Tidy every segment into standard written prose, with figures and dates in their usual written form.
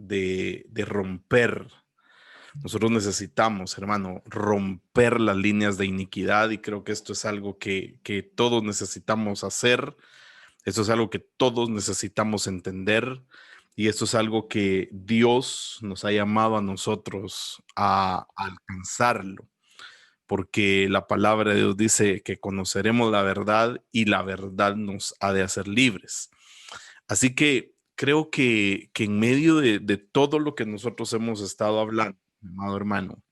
de romper. Nosotros necesitamos, hermano, romper las líneas de iniquidad y creo que esto es algo que todos necesitamos hacer. Esto es algo que todos necesitamos entender y esto es algo que Dios nos ha llamado a nosotros a alcanzarlo, porque la palabra de Dios dice que conoceremos la verdad y la verdad nos ha de hacer libres. Así que creo que en medio de todo lo que nosotros hemos estado hablando, amado hermano,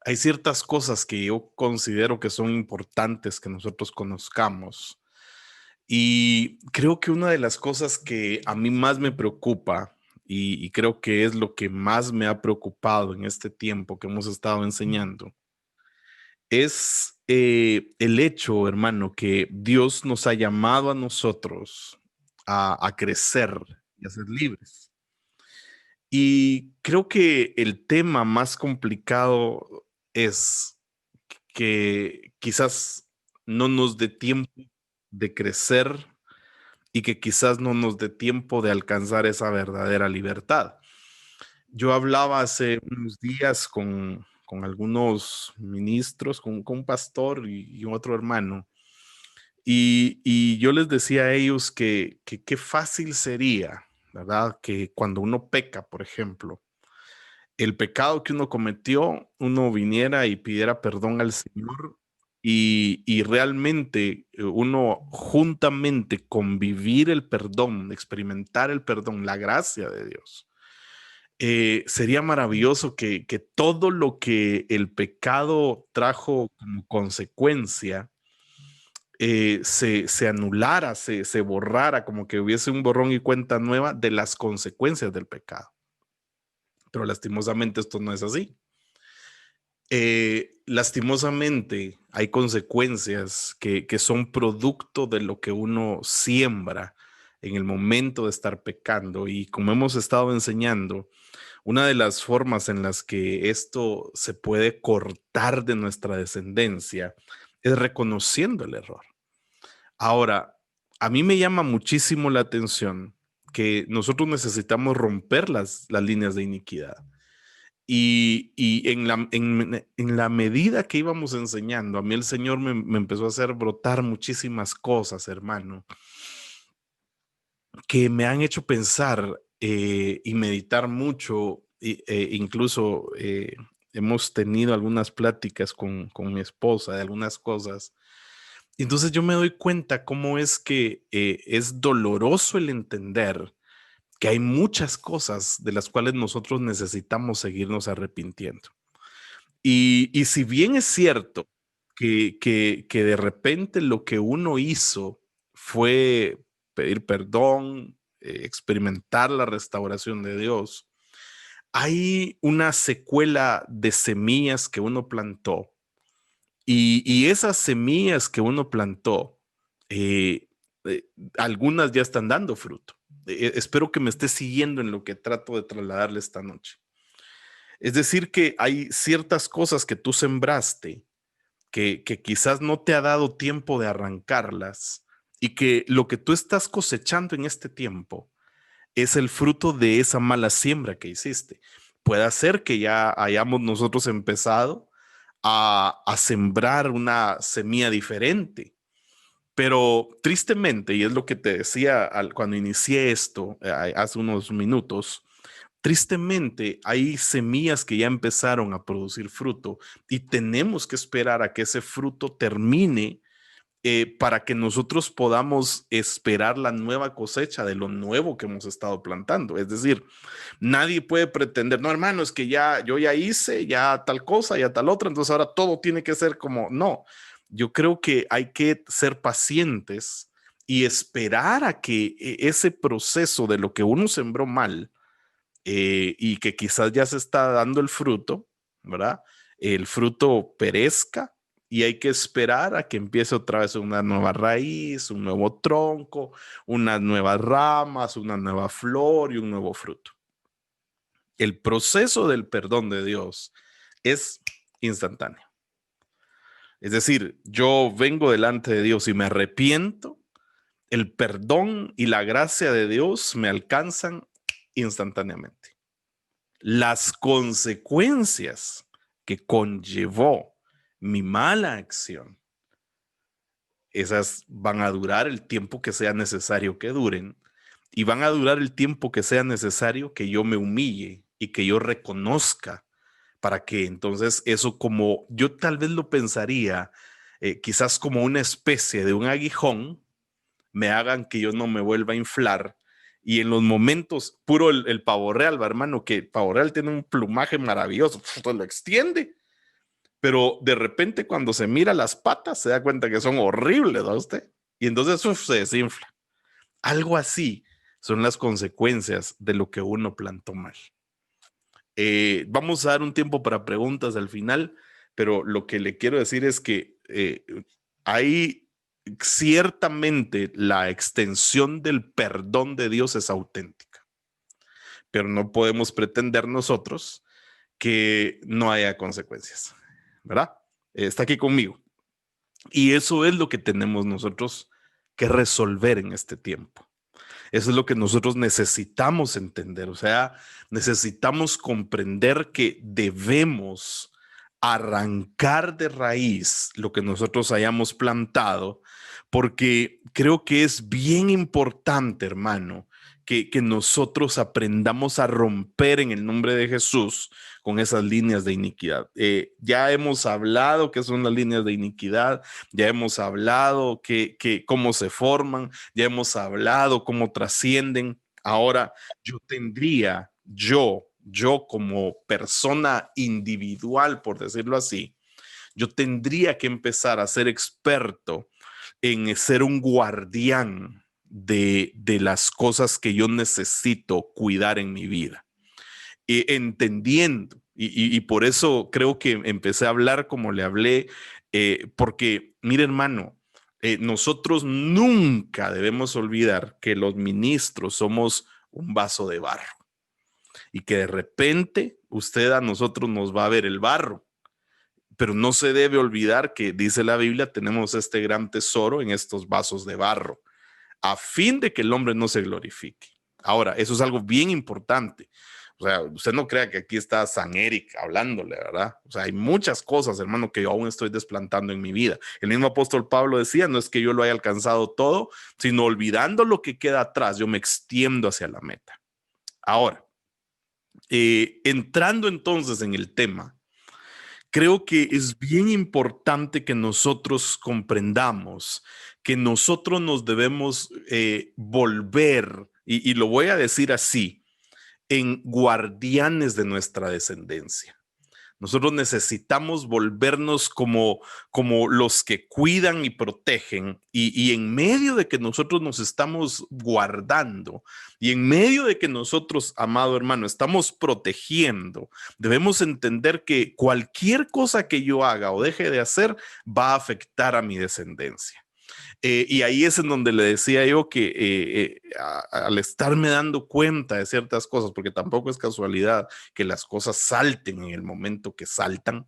hay ciertas cosas que yo considero que son importantes que nosotros conozcamos. Y creo que una de las cosas que a mí más me preocupa y creo que es lo que más me ha preocupado en este tiempo que hemos estado enseñando es el hecho, hermano, que Dios nos ha llamado a nosotros a crecer y a ser libres. Y creo que el tema más complicado es que quizás no nos dé tiempo de crecer y que quizás no nos dé tiempo de alcanzar esa verdadera libertad. Yo hablaba hace unos días con algunos ministros, con un pastor y otro hermano, y yo les decía a ellos que qué fácil sería, ¿verdad? Que cuando uno peca, por ejemplo, el pecado que uno cometió, uno viniera y pidiera perdón al Señor y realmente uno juntamente convivir el perdón, experimentar el perdón, la gracia de Dios. Sería maravilloso que todo lo que el pecado trajo como consecuencia se anulara, se borrara, como que hubiese un borrón y cuenta nueva de las consecuencias del pecado. Pero lastimosamente esto no es así. Lastimosamente hay consecuencias que son producto de lo que uno siembra en el momento de estar pecando. Y como hemos estado enseñando, una de las formas en las que esto se puede cortar de nuestra descendencia es reconociendo el error. Ahora, a mí me llama muchísimo la atención que nosotros necesitamos romper las líneas de iniquidad. Y en la medida que íbamos enseñando, a mí el Señor me empezó a hacer brotar muchísimas cosas, hermano, que me han hecho pensar y meditar mucho. Incluso hemos tenido algunas pláticas con mi esposa de algunas cosas. Entonces yo me doy cuenta cómo es que es doloroso el entender que hay muchas cosas de las cuales nosotros necesitamos seguirnos arrepintiendo. Y si bien es cierto que de repente lo que uno hizo fue pedir perdón, experimentar la restauración de Dios, hay una secuela de semillas que uno plantó y esas semillas que uno plantó, eh, eh, algunas ya están dando fruto. Espero que me esté siguiendo en lo que trato de trasladarle esta noche. Es decir, que hay ciertas cosas que tú sembraste que quizás no te ha dado tiempo de arrancarlas y que lo que tú estás cosechando en este tiempo es el fruto de esa mala siembra que hiciste. Puede ser que ya hayamos nosotros empezado a sembrar una semilla diferente, pero tristemente, y es lo que te decía cuando inicié esto hace unos minutos, tristemente, hay semillas que ya empezaron a producir fruto y tenemos que esperar a que ese fruto termine para que nosotros podamos esperar la nueva cosecha de lo nuevo que hemos estado plantando. Es decir, nadie puede pretender, no, hermano, es que ya yo ya hice, ya tal cosa, ya tal otra, entonces ahora todo tiene que ser como, no, yo creo que hay que ser pacientes y esperar a que ese proceso de lo que uno sembró mal, y que quizás ya se está dando el fruto, ¿verdad? El fruto perezca y hay que esperar a que empiece otra vez una nueva raíz, un nuevo tronco, unas nuevas ramas, una nueva flor y un nuevo fruto. El proceso del perdón de Dios es instantáneo. Es decir, yo vengo delante de Dios y me arrepiento, el perdón y la gracia de Dios me alcanzan instantáneamente. Las consecuencias que conllevó mi mala acción, esas van a durar el tiempo que sea necesario que duren, y van a durar el tiempo que sea necesario que yo me humille y que yo reconozca, para que entonces eso, como yo tal vez lo pensaría, quizás como una especie de un aguijón, me hagan que yo no me vuelva a inflar. Y en los momentos, puro el pavo real, ¿va, hermano? Que el pavo real tiene un plumaje maravilloso, pues lo extiende, pero de repente cuando se mira las patas se da cuenta que son horribles, ¿no usted? Y entonces se desinfla. Algo así son las consecuencias de lo que uno plantó mal. Vamos a dar un tiempo para preguntas al final, pero lo que le quiero decir es que hay ciertamente la extensión del perdón de Dios es auténtica, pero no podemos pretender nosotros que no haya consecuencias, ¿verdad? Está aquí conmigo. Y eso es lo que tenemos nosotros que resolver en este tiempo. Eso es lo que nosotros necesitamos entender. O sea, necesitamos comprender que debemos arrancar de raíz lo que nosotros hayamos plantado, porque creo que es bien importante, hermano, que nosotros aprendamos a romper en el nombre de Jesús con esas líneas de iniquidad. Ya hemos hablado qué son las líneas de iniquidad, ya hemos hablado cómo se forman, ya hemos hablado cómo trascienden. Ahora, yo como persona individual, por decirlo así, yo tendría que empezar a ser experto en ser un guardián de las cosas que yo necesito cuidar en mi vida. Entendiendo, y por eso creo que empecé a hablar como le hablé, porque, mire, hermano, nosotros nunca debemos olvidar que los ministros somos un vaso de barro y que de repente usted a nosotros nos va a ver el barro, pero no se debe olvidar que, dice la Biblia, tenemos este gran tesoro en estos vasos de barro, a fin de que el hombre no se glorifique. Ahora, eso es algo bien importante. O sea, usted no crea que aquí está San Eric hablándole, ¿verdad? O sea, hay muchas cosas, hermano, que yo aún estoy desplantando en mi vida. El mismo apóstol Pablo decía, no es que yo lo haya alcanzado todo, sino olvidando lo que queda atrás, yo me extiendo hacia la meta. Ahora, entrando entonces en el tema, creo que es bien importante que nosotros comprendamos que nosotros nos debemos volver, y lo voy a decir así, en guardianes de nuestra descendencia. Nosotros necesitamos volvernos como los que cuidan y protegen, y en medio de que nosotros nos estamos guardando y en medio de que nosotros, amado hermano, estamos protegiendo, debemos entender que cualquier cosa que yo haga o deje de hacer va a afectar a mi descendencia. Y ahí es en donde le decía yo que al estarme dando cuenta de ciertas cosas, porque tampoco es casualidad que las cosas salten en el momento que saltan,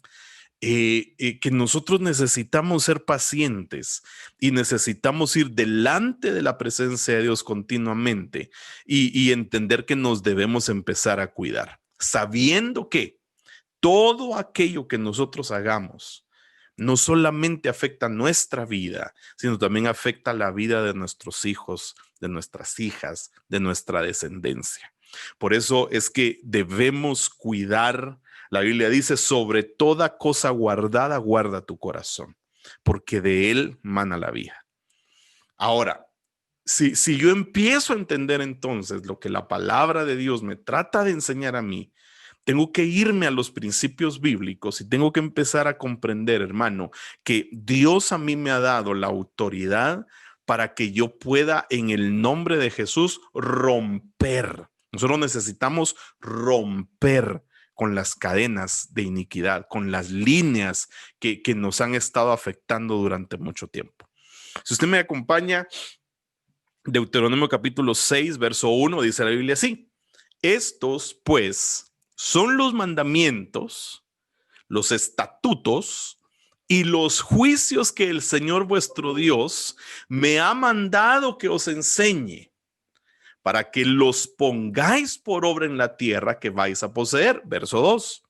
que nosotros necesitamos ser pacientes y necesitamos ir delante de la presencia de Dios continuamente y entender que nos debemos empezar a cuidar, sabiendo que todo aquello que nosotros hagamos no solamente afecta nuestra vida, sino también afecta la vida de nuestros hijos, de nuestras hijas, de nuestra descendencia. Por eso es que debemos cuidar. La Biblia dice, sobre toda cosa guardada, guarda tu corazón, porque de él mana la vida. Ahora, si yo empiezo a entender entonces lo que la palabra de Dios me trata de enseñar a mí, tengo que irme a los principios bíblicos y tengo que empezar a comprender, hermano, que Dios a mí me ha dado la autoridad para que yo pueda, en el nombre de Jesús, romper. Nosotros necesitamos romper con las cadenas de iniquidad, con las líneas que nos han estado afectando durante mucho tiempo. Si usted me acompaña, Deuteronomio capítulo 6, verso 1, dice la Biblia así: estos, pues, son los mandamientos, los estatutos y los juicios que el Señor vuestro Dios me ha mandado que os enseñe, para que los pongáis por obra en la tierra que vais a poseer. Verso 2.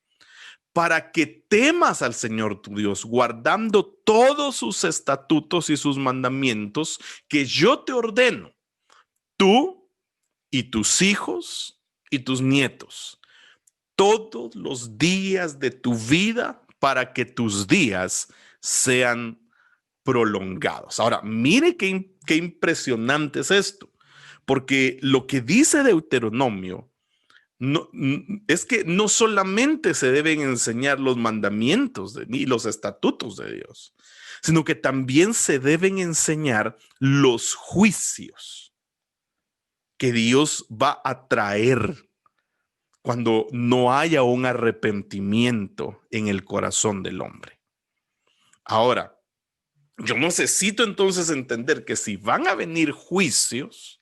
Para que temas al Señor tu Dios, guardando todos sus estatutos y sus mandamientos que yo te ordeno, tú y tus hijos y tus nietos, todos los días de tu vida, para que tus días sean prolongados. Ahora, mire qué impresionante es esto, porque lo que dice Deuteronomio no, es que no solamente se deben enseñar los mandamientos y los estatutos de Dios, sino que también se deben enseñar los juicios que Dios va a traer cuando no haya un arrepentimiento en el corazón del hombre. Ahora, yo necesito entonces entender que si van a venir juicios,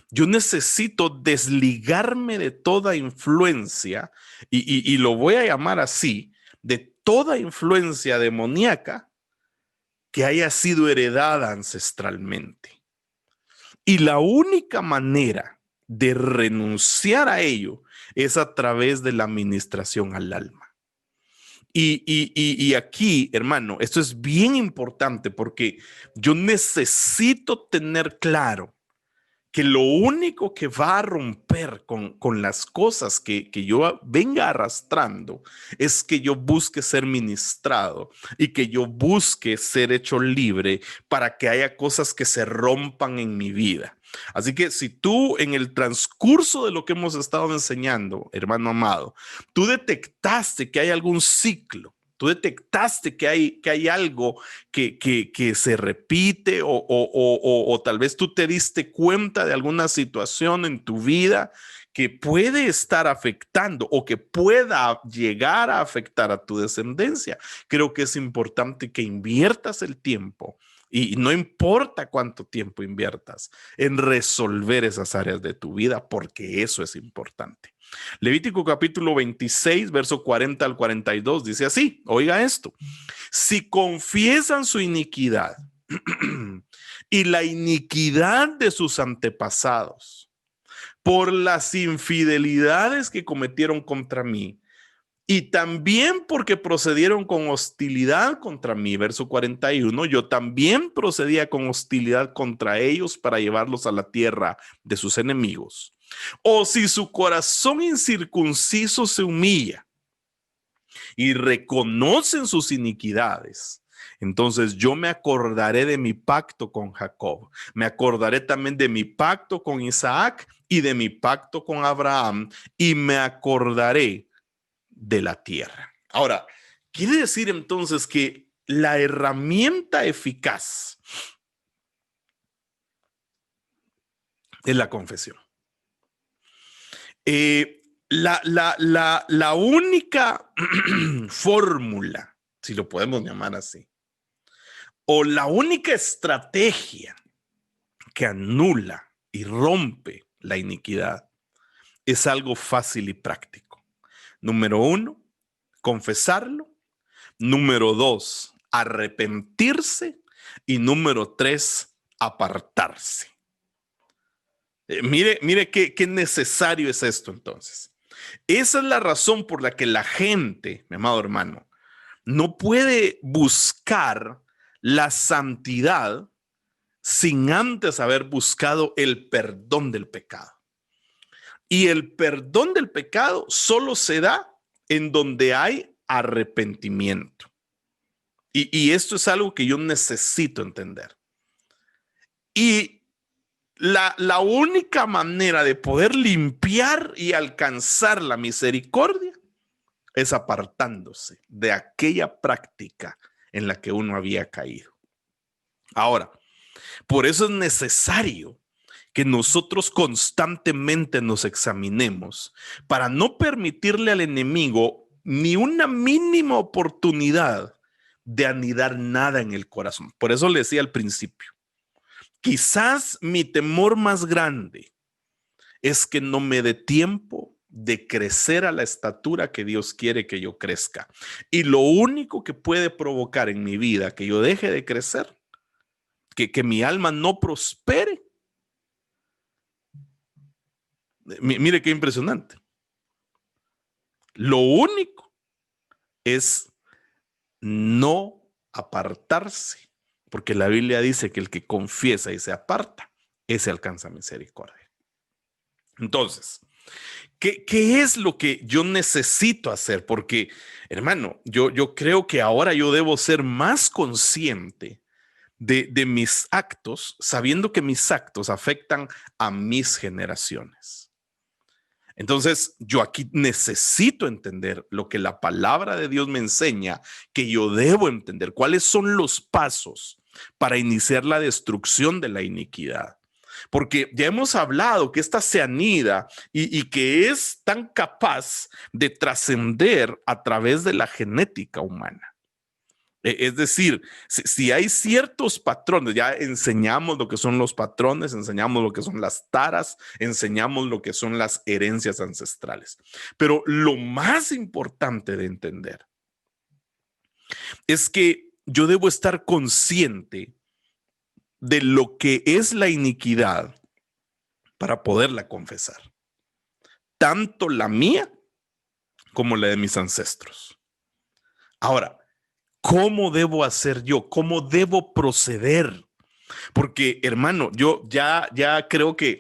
yo necesito desligarme de toda influencia, y lo voy a llamar así, de toda influencia demoníaca que haya sido heredada ancestralmente. Y la única manera de renunciar a ello es a través de la administración al alma. Y aquí, hermano, esto es bien importante porque yo necesito tener claro que lo único que va a romper con las cosas que yo venga arrastrando es que yo busque ser ministrado y que yo busque ser hecho libre para que haya cosas que se rompan en mi vida. Así que si tú en el transcurso de lo que hemos estado enseñando, hermano amado, tú detectaste que hay algún ciclo, tú detectaste que hay algo que se repite o tal vez tú te diste cuenta de alguna situación en tu vida que puede estar afectando o que pueda llegar a afectar a tu descendencia. Creo que es importante que inviertas el tiempo, y no importa cuánto tiempo inviertas, en resolver esas áreas de tu vida, porque eso es importante. Levítico capítulo 26, verso 40 al 42, dice así, oiga esto: si confiesan su iniquidad y la iniquidad de sus antepasados por las infidelidades que cometieron contra mí, y también porque procedieron con hostilidad contra mí, verso 41, yo también procedía con hostilidad contra ellos para llevarlos a la tierra de sus enemigos. O si su corazón incircunciso se humilla y reconocen sus iniquidades, entonces yo me acordaré de mi pacto con Jacob, me acordaré también de mi pacto con Isaac y de mi pacto con Abraham, y me acordaré de la tierra. Ahora, quiere decir entonces que la herramienta eficaz es la confesión. La única fórmula, si lo podemos llamar así, o la única estrategia que anula y rompe la iniquidad es algo fácil y práctico. Número 1, confesarlo. Número 2, arrepentirse. Y número 3, apartarse. Mire qué necesario es esto entonces. Esa es la razón por la que la gente, mi amado hermano, no puede buscar la santidad sin antes haber buscado el perdón del pecado. Y el perdón del pecado solo se da en donde hay arrepentimiento. Y esto es algo que yo necesito entender. Y la única manera de poder limpiar y alcanzar la misericordia es apartándose de aquella práctica en la que uno había caído. Ahora, por eso es necesario que nosotros constantemente nos examinemos para no permitirle al enemigo ni una mínima oportunidad de anidar nada en el corazón. Por eso le decía al principio, quizás mi temor más grande es que no me dé tiempo de crecer a la estatura que Dios quiere que yo crezca. Y lo único que puede provocar en mi vida que yo deje de crecer, que mi alma no prospere, Mire qué impresionante. Lo único es no apartarse, porque la Biblia dice que el que confiesa y se aparta, ese alcanza misericordia. Entonces, ¿qué es lo que yo necesito hacer? Porque, hermano, yo creo que ahora yo debo ser más consciente de mis actos, sabiendo que mis actos afectan a mis generaciones. Entonces, yo aquí necesito entender lo que la palabra de Dios me enseña, que yo debo entender cuáles son los pasos para iniciar la destrucción de la iniquidad. Porque ya hemos hablado que esta se anida y que es tan capaz de trascender a través de la genética humana. Es decir, si hay ciertos patrones, ya enseñamos lo que son los patrones, enseñamos lo que son las taras, enseñamos lo que son las herencias ancestrales. Pero lo más importante de entender es que yo debo estar consciente de lo que es la iniquidad para poderla confesar, tanto la mía como la de mis ancestros. Ahora, ¿cómo debo hacer yo? ¿Cómo debo proceder? Porque, hermano, yo ya creo que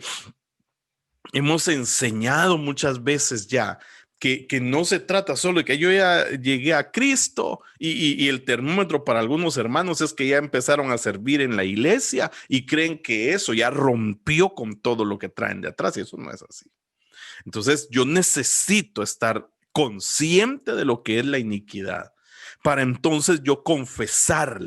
hemos enseñado muchas veces ya que no se trata solo de que yo ya llegué a Cristo y el termómetro para algunos hermanos es que ya empezaron a servir en la iglesia y creen que eso ya rompió con todo lo que traen de atrás, y eso no es así. Entonces, yo necesito estar consciente de lo que es la iniquidad para entonces yo confesar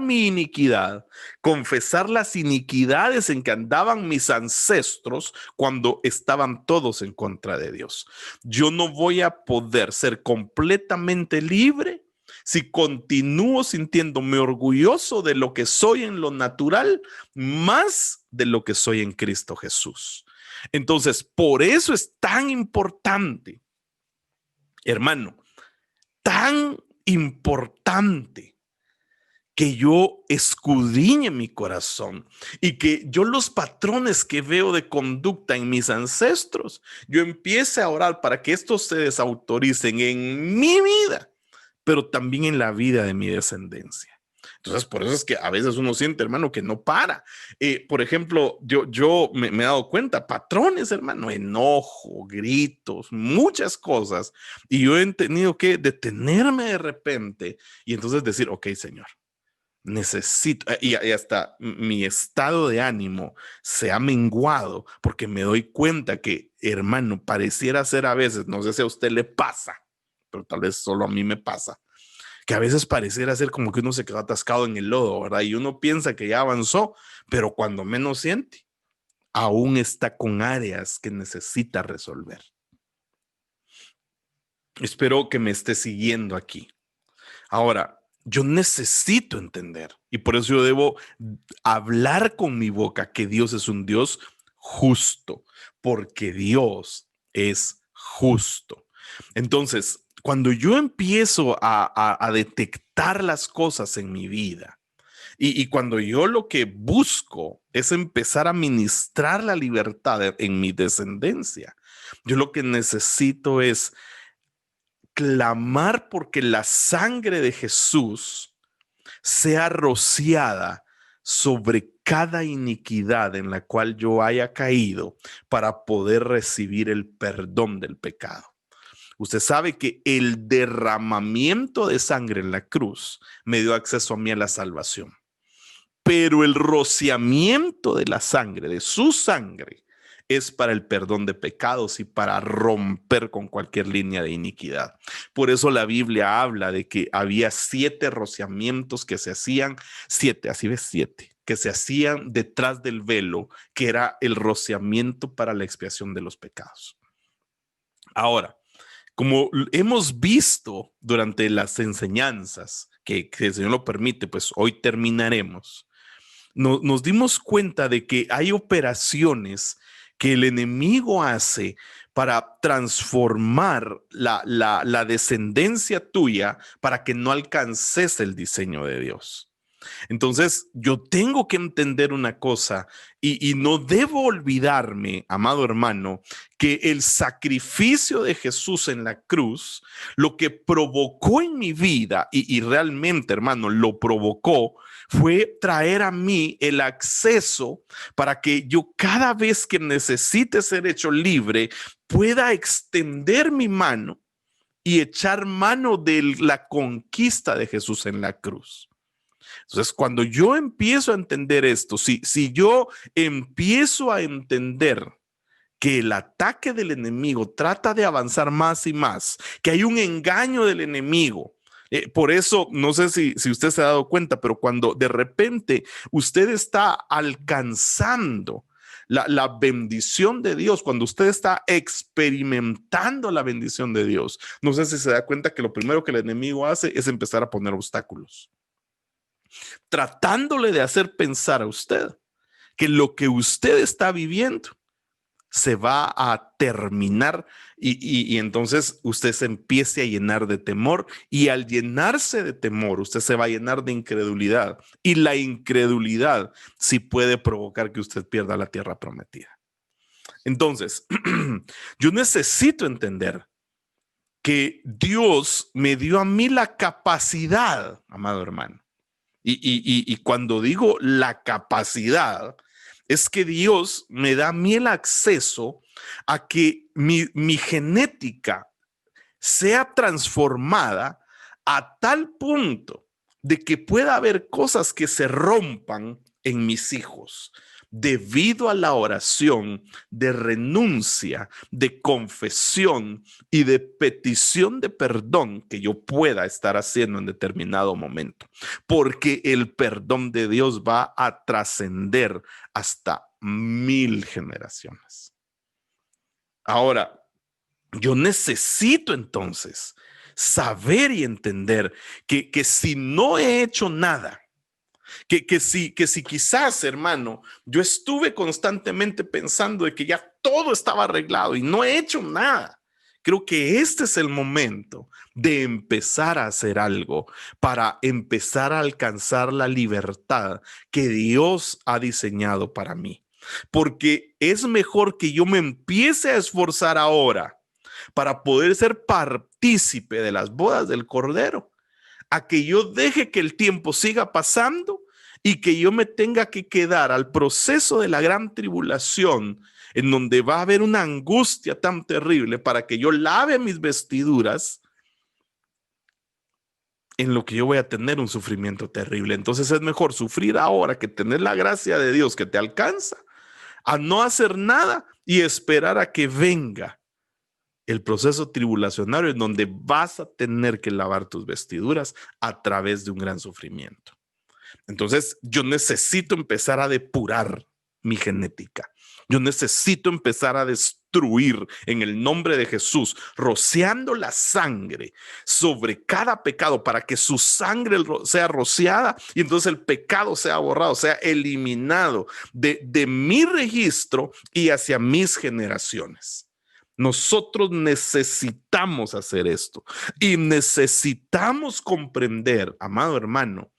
mi iniquidad, confesar las iniquidades en que andaban mis ancestros cuando estaban todos en contra de Dios. Yo no voy a poder ser completamente libre si continúo sintiéndome orgulloso de lo que soy en lo natural, más de lo que soy en Cristo Jesús. Entonces, por eso es tan importante, hermano, tan importante que yo escudriñe mi corazón y que yo los patrones que veo de conducta en mis ancestros, yo empiece a orar para que estos se desautoricen en mi vida, pero también en la vida de mi descendencia. Entonces, por eso es que a veces uno siente, hermano, que no para. Por ejemplo, yo me he dado cuenta, patrones, hermano, enojo, gritos, muchas cosas. Y yo he tenido que detenerme de repente y entonces decir, ok, Señor, necesito, y hasta mi estado de ánimo se ha menguado porque me doy cuenta que, hermano, pareciera ser a veces, no sé si a usted le pasa, pero tal vez solo a mí me pasa, que a veces pareciera ser como que uno se quedó atascado en el lodo, ¿verdad? Y uno piensa que ya avanzó, pero cuando menos siente, aún está con áreas que necesita resolver. Espero que me esté siguiendo aquí. Ahora, yo necesito entender y por eso yo debo hablar con mi boca que Dios es un Dios justo, porque Dios es justo. Entonces, cuando yo empiezo a detectar las cosas en mi vida y cuando yo lo que busco es empezar a ministrar la libertad en mi descendencia, yo lo que necesito es clamar porque la sangre de Jesús sea rociada sobre cada iniquidad en la cual yo haya caído para poder recibir el perdón del pecado. Usted sabe que el derramamiento de sangre en la cruz me dio acceso a mí a la salvación, pero el rociamiento de la sangre, de su sangre, es para el perdón de pecados y para romper con cualquier línea de iniquidad. Por eso la Biblia habla de que había 7 rociamientos que se hacían, 7, así ves, 7, que se hacían detrás del velo, que era el rociamiento para la expiación de los pecados. Ahora, como hemos visto durante las enseñanzas, que el Señor lo permite, pues hoy terminaremos, nos dimos cuenta de que hay operaciones que el enemigo hace para transformar la descendencia tuya para que no alcances el diseño de Dios. Entonces, yo tengo que entender una cosa y no debo olvidarme, amado hermano, que el sacrificio de Jesús en la cruz, lo que provocó en mi vida, y realmente, hermano, lo provocó, fue traer a mí el acceso para que yo cada vez que necesite ser hecho libre, pueda extender mi mano y echar mano de la conquista de Jesús en la cruz. Entonces, cuando yo empiezo a entender esto, si yo empiezo a entender que el ataque del enemigo trata de avanzar más y más, que hay un engaño del enemigo. Por eso, no sé si usted se ha dado cuenta, pero cuando de repente usted está alcanzando la bendición de Dios, cuando usted está experimentando la bendición de Dios, no sé si se da cuenta que lo primero que el enemigo hace es empezar a poner obstáculos, tratándole de hacer pensar a usted que lo que usted está viviendo se va a terminar y entonces usted se empiece a llenar de temor, y al llenarse de temor usted se va a llenar de incredulidad, y la incredulidad sí puede provocar que usted pierda la tierra prometida. Entonces, yo necesito entender que Dios me dio a mí la capacidad, amado hermano, y cuando digo la capacidad, es que Dios me da a mí el acceso a que mi genética sea transformada a tal punto de que pueda haber cosas que se rompan en mis hijos debido a la oración de renuncia, de confesión y de petición de perdón que yo pueda estar haciendo en determinado momento, porque el perdón de Dios va a trascender hasta 1000 generaciones. Ahora, yo necesito entonces saber y entender que si no he hecho nada, que si quizás, hermano, yo estuve constantemente pensando de que ya todo estaba arreglado y no he hecho nada, creo que este es el momento de empezar a hacer algo para empezar a alcanzar la libertad que Dios ha diseñado para mí. Porque es mejor que yo me empiece a esforzar ahora para poder ser partícipe de las bodas del Cordero, a que yo deje que el tiempo siga pasando y que yo me tenga que quedar al proceso de la gran tribulación, en donde va a haber una angustia tan terrible para que yo lave mis vestiduras, en lo que yo voy a tener un sufrimiento terrible. Entonces es mejor sufrir ahora que tener la gracia de Dios que te alcanza, a no hacer nada y esperar a que venga el proceso tribulacionario, en donde vas a tener que lavar tus vestiduras a través de un gran sufrimiento. Entonces, yo necesito empezar a depurar mi genética. Yo necesito empezar a destruir en el nombre de Jesús, rociando la sangre sobre cada pecado para que su sangre sea rociada y entonces el pecado sea borrado, sea eliminado de mi registro y hacia mis generaciones. Nosotros necesitamos hacer esto y necesitamos comprender, amado hermano,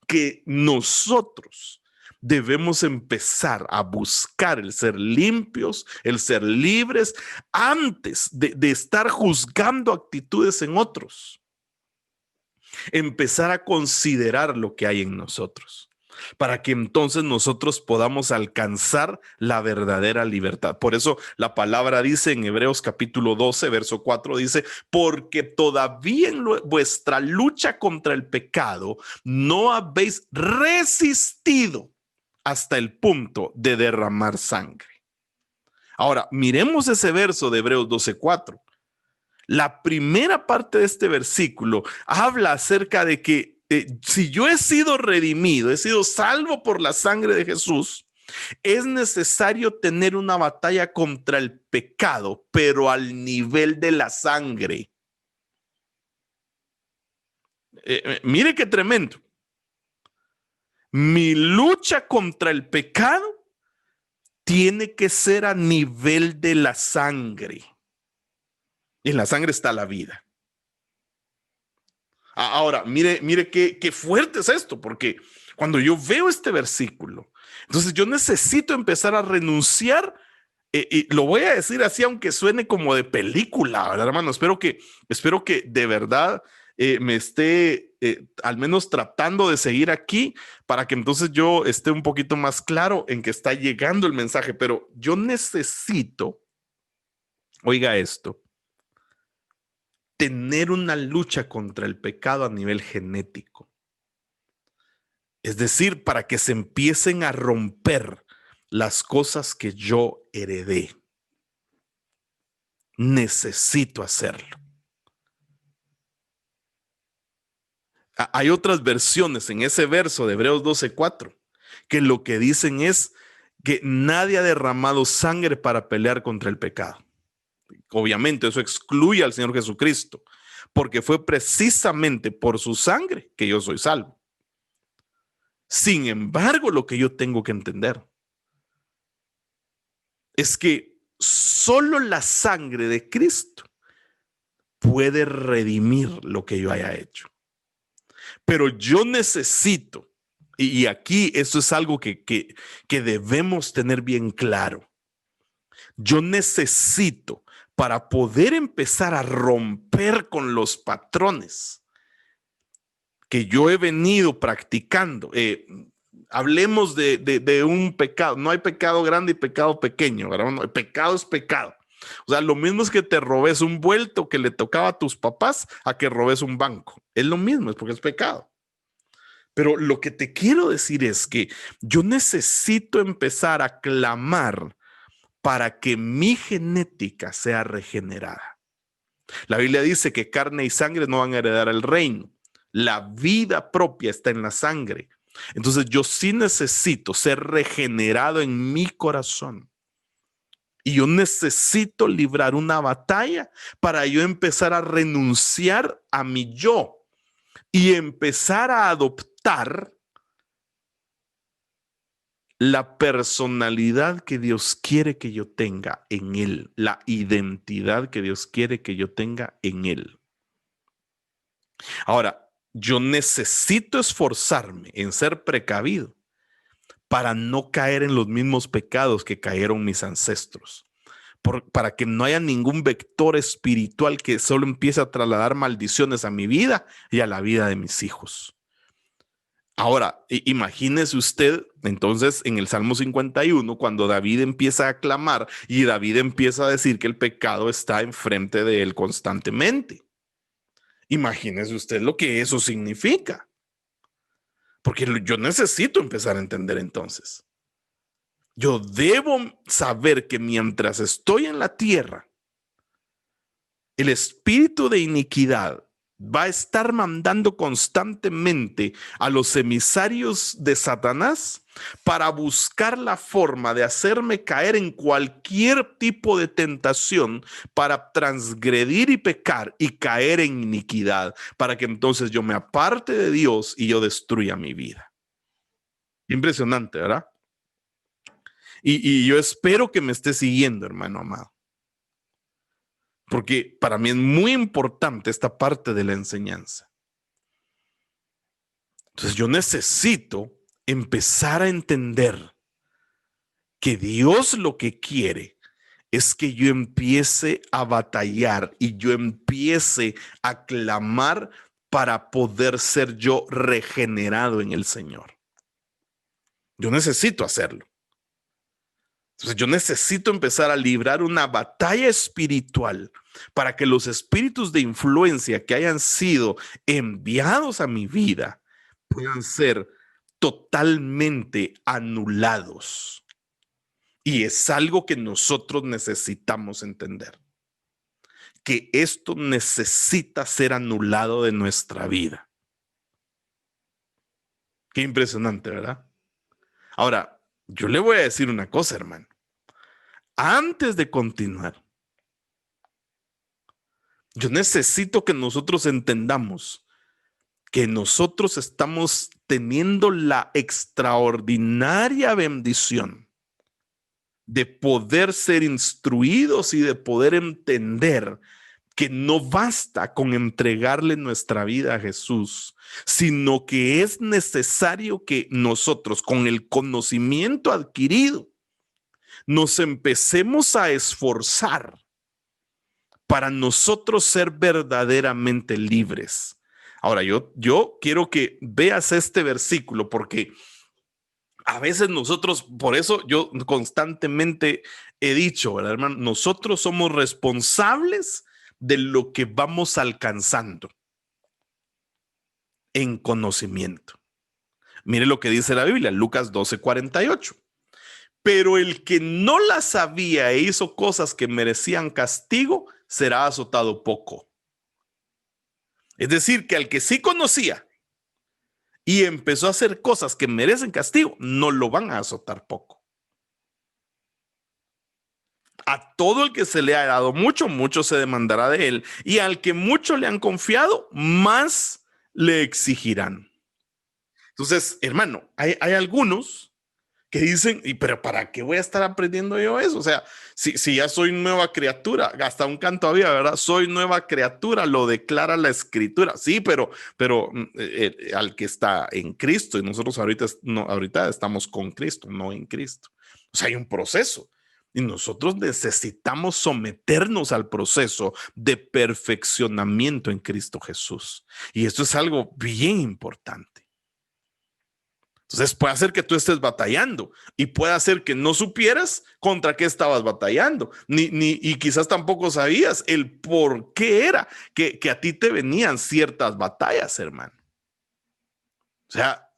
que nosotros debemos empezar a buscar el ser limpios, el ser libres, antes de estar juzgando actitudes en otros. Empezar a considerar lo que hay en nosotros, para que entonces nosotros podamos alcanzar la verdadera libertad. Por eso la palabra dice en Hebreos capítulo 12, verso 4, dice, porque todavía en vuestra lucha contra el pecado no habéis resistido hasta el punto de derramar sangre. Ahora, miremos ese verso de Hebreos 12, 4. La primera parte de este versículo habla acerca de que si yo he sido redimido, he sido salvo por la sangre de Jesús, es necesario tener una batalla contra el pecado, pero al nivel de la sangre. Mire qué tremendo. Mi lucha contra el pecado tiene que ser a nivel de la sangre. Y en la sangre está la vida. Ahora, mire qué fuerte es esto, porque Cuando yo veo este versículo, entonces yo necesito empezar a renunciar. Y lo voy a decir así, aunque suene como de película, ¿verdad, hermano? Espero que de verdad me esté al menos tratando de seguir aquí para que entonces yo esté un poquito más claro en que está llegando el mensaje. Pero yo necesito, oiga esto, tener una lucha contra el pecado a nivel genético. Es decir, para que se empiecen a romper las cosas que yo heredé. Necesito hacerlo. Hay otras versiones en ese verso de Hebreos 12:4 que lo que dicen es que nadie ha derramado sangre para pelear contra el pecado. Obviamente eso excluye al Señor Jesucristo, porque fue precisamente por su sangre que yo soy salvo. Sin embargo, lo que yo tengo que entender es que solo la sangre de Cristo puede redimir lo que yo haya hecho. Pero yo necesito, y aquí eso es algo que debemos tener bien claro, yo necesito para poder empezar a romper con los patrones que yo he venido practicando. Hablemos de un pecado. No hay pecado grande y pecado pequeño, ¿verdad? No, el pecado es pecado. O sea, lo mismo es que te robes un vuelto que le tocaba a tus papás a que robes un banco. Es lo mismo, es porque es pecado. Pero lo que te quiero decir es que yo necesito empezar a clamar para que mi genética sea regenerada. La Biblia dice que carne y sangre no van a heredar el reino. La vida propia está en la sangre. Entonces yo sí necesito ser regenerado en mi corazón. Y yo necesito librar una batalla para yo empezar a renunciar a mi yo y empezar a adoptar la personalidad que Dios quiere que yo tenga en Él, la identidad que Dios quiere que yo tenga en Él. Ahora, yo necesito esforzarme en ser precavido para no caer en los mismos pecados que cayeron mis ancestros, para que no haya ningún vector espiritual que solo empiece a trasladar maldiciones a mi vida y a la vida de mis hijos. Ahora, imagínese usted entonces en el Salmo 51, cuando David empieza a clamar y David empieza a decir que el pecado está enfrente de él constantemente. Imagínese usted lo que eso significa. Porque yo necesito empezar a entender entonces. Yo debo saber que mientras estoy en la tierra, el espíritu de iniquidad va a estar mandando constantemente a los emisarios de Satanás para buscar la forma de hacerme caer en cualquier tipo de tentación para transgredir y pecar y caer en iniquidad, para que entonces yo me aparte de Dios y yo destruya mi vida. Impresionante, ¿verdad? Y yo espero que me esté siguiendo, hermano amado. Porque para mí es muy importante esta parte de la enseñanza. Entonces yo necesito empezar a entender que Dios lo que quiere es que yo empiece a batallar y yo empiece a clamar para poder ser yo regenerado en el Señor. Yo necesito hacerlo. Entonces yo necesito empezar a librar una batalla espiritual para que los espíritus de influencia que hayan sido enviados a mi vida puedan ser totalmente anulados. Y es algo que nosotros necesitamos entender, que esto necesita ser anulado de nuestra vida. Qué impresionante, ¿verdad? Ahora, yo le voy a decir una cosa, hermano. Antes de continuar, yo necesito que nosotros entendamos que nosotros estamos teniendo la extraordinaria bendición de poder ser instruidos y de poder entender que no basta con entregarle nuestra vida a Jesús, sino que es necesario que nosotros, con el conocimiento adquirido, nos empecemos a esforzar para nosotros ser verdaderamente libres. Ahora, yo quiero que veas este versículo porque a veces nosotros, por eso yo constantemente he dicho, ¿verdad, hermano? Nosotros somos responsables de lo que vamos alcanzando en conocimiento. Mire lo que dice la Biblia, Lucas 12:48. Pero el que no la sabía e hizo cosas que merecían castigo, será azotado poco. Es decir, que al que sí conocía y empezó a hacer cosas que merecen castigo, no lo van a azotar poco. A todo el que se le ha dado mucho, mucho se demandará de él. Y al que mucho le han confiado, más le exigirán. Entonces, hermano, hay algunos que dicen, pero ¿para qué voy a estar aprendiendo yo eso? O sea, si ya soy nueva criatura, hasta un canto había, ¿verdad? Soy nueva criatura, lo declara la escritura. Sí, pero al que está en Cristo, y nosotros ahorita estamos con Cristo, no en Cristo. O sea, hay un proceso. Y nosotros necesitamos someternos al proceso de perfeccionamiento en Cristo Jesús. Y esto es algo bien importante. Entonces puede hacer que tú estés batallando y puede hacer que no supieras contra qué estabas batallando, y quizás tampoco sabías el por qué era que a ti te venían ciertas batallas, hermano. O sea,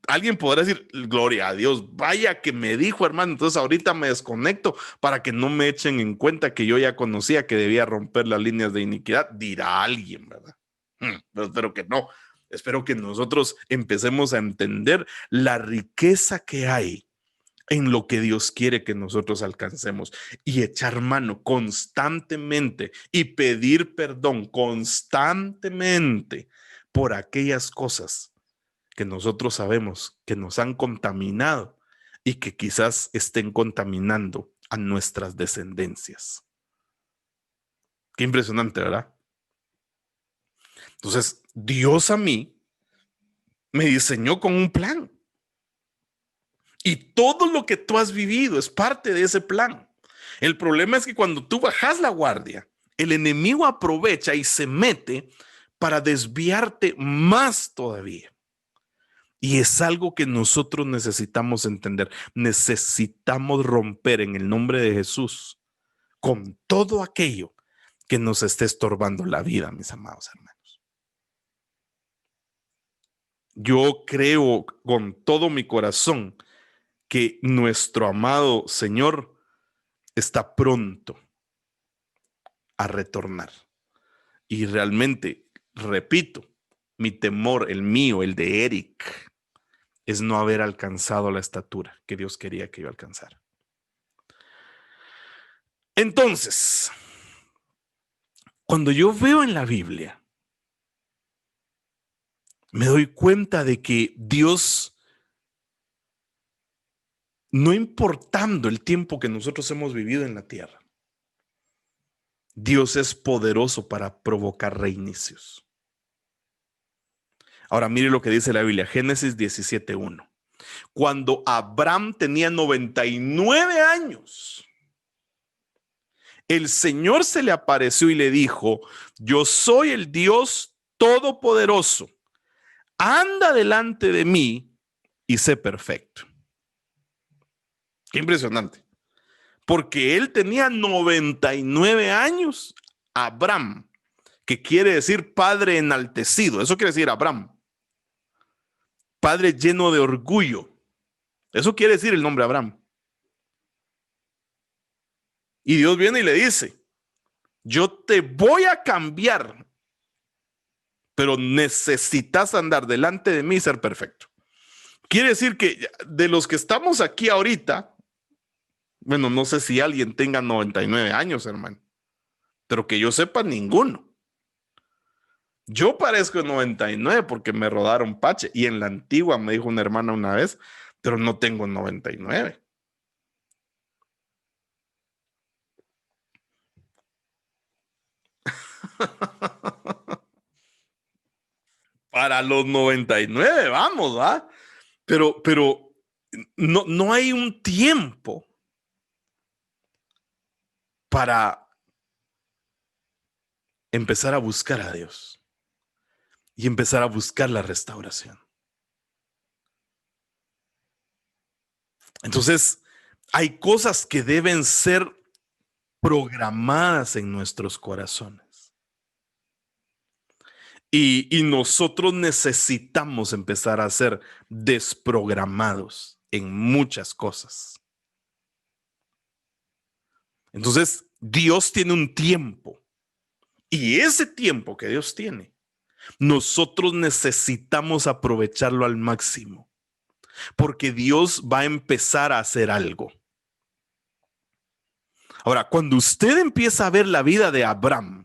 alguien podrá decir, gloria a Dios, vaya que me dijo, hermano, entonces ahorita me desconecto para que no me echen en cuenta que yo ya conocía que debía romper las líneas de iniquidad, dirá alguien, ¿verdad? Pero espero que no. Espero que nosotros empecemos a entender la riqueza que hay en lo que Dios quiere que nosotros alcancemos y echar mano constantemente y pedir perdón constantemente por aquellas cosas que nosotros sabemos que nos han contaminado y que quizás estén contaminando a nuestras descendencias. Qué impresionante, ¿verdad? Entonces, Dios a mí me diseñó con un plan. Y todo lo que tú has vivido es parte de ese plan. El problema es que cuando tú bajas la guardia, el enemigo aprovecha y se mete para desviarte más todavía. Y es algo que nosotros necesitamos entender. Necesitamos romper en el nombre de Jesús con todo aquello que nos esté estorbando la vida, mis amados hermanos. Yo creo con todo mi corazón que nuestro amado Señor está pronto a retornar. Y realmente, repito, mi temor, el mío, el de Eric, es no haber alcanzado la estatura que Dios quería que yo alcanzara. Entonces, cuando yo veo en la Biblia, me doy cuenta de que Dios, no importando el tiempo que nosotros hemos vivido en la tierra, Dios es poderoso para provocar reinicios. Ahora mire lo que dice la Biblia, Génesis 17:1. Cuando Abraham tenía 99 años, el Señor se le apareció y le dijo, yo soy el Dios todopoderoso, anda delante de mí y sé perfecto. Qué impresionante. Porque él tenía 99 años, Abraham, que quiere decir padre enaltecido. Eso quiere decir Abraham. Padre lleno de orgullo. Eso quiere decir el nombre Abraham. Y Dios viene y le dice, yo te voy a cambiar, pero necesitas andar delante de mí y ser perfecto. Quiere decir que de los que estamos aquí ahorita, bueno, no sé si alguien tenga 99 años, hermano, pero que yo sepa, ninguno. Yo parezco 99 porque me rodaron pache y en la antigua me dijo una hermana una vez, pero no tengo 99. Para los 99, vamos, ¿va? Pero no hay un tiempo para empezar a buscar a Dios y empezar a buscar la restauración. Entonces, hay cosas que deben ser programadas en nuestros corazones. Y nosotros necesitamos empezar a ser desprogramados en muchas cosas. Entonces, Dios tiene un tiempo. Y ese tiempo que Dios tiene, nosotros necesitamos aprovecharlo al máximo. Porque Dios va a empezar a hacer algo. Ahora, cuando usted empieza a ver la vida de Abraham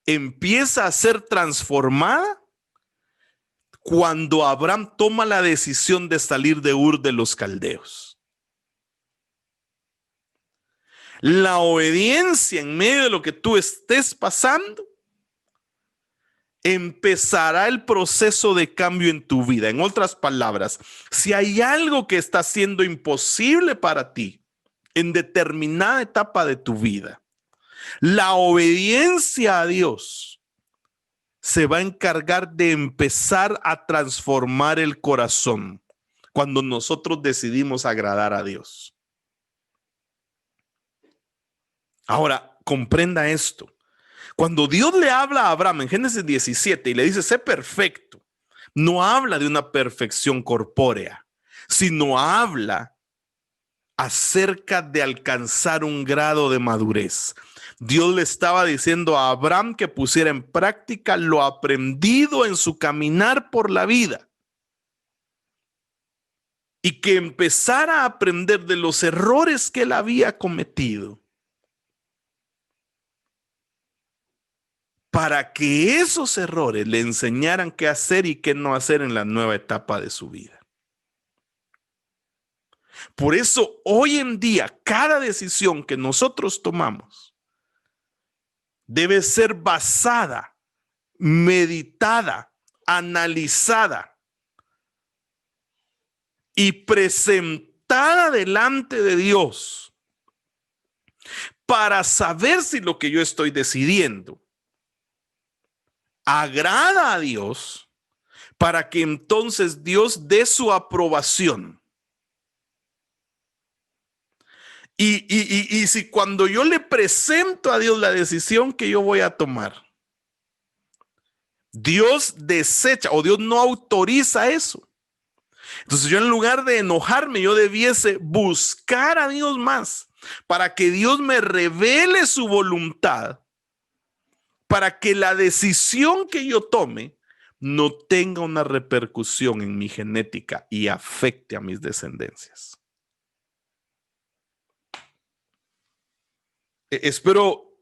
empieza a ser transformada cuando Abraham toma la decisión de salir de Ur de los Caldeos. La obediencia en medio de lo que tú estés pasando empezará el proceso de cambio en tu vida. En otras palabras, si hay algo que está siendo imposible para ti en determinada etapa de tu vida, la obediencia a Dios se va a encargar de empezar a transformar el corazón cuando nosotros decidimos agradar a Dios. Ahora, comprenda esto. Cuando Dios le habla a Abraham en Génesis 17 y le dice, sé perfecto, no habla de una perfección corpórea, sino habla acerca de alcanzar un grado de madurez. Dios le estaba diciendo a Abraham que pusiera en práctica lo aprendido en su caminar por la vida y que empezara a aprender de los errores que él había cometido para que esos errores le enseñaran qué hacer y qué no hacer en la nueva etapa de su vida. Por eso hoy en día cada decisión que nosotros tomamos debe ser basada, meditada, analizada y presentada delante de Dios para saber si lo que yo estoy decidiendo agrada a Dios, para que entonces Dios dé su aprobación. Y si cuando yo le presento a Dios la decisión que yo voy a tomar, Dios desecha o Dios no autoriza eso, entonces yo en lugar de enojarme, yo debiese buscar a Dios más para que Dios me revele su voluntad, para que la decisión que yo tome no tenga una repercusión en mi genética y afecte a mis descendencias. Espero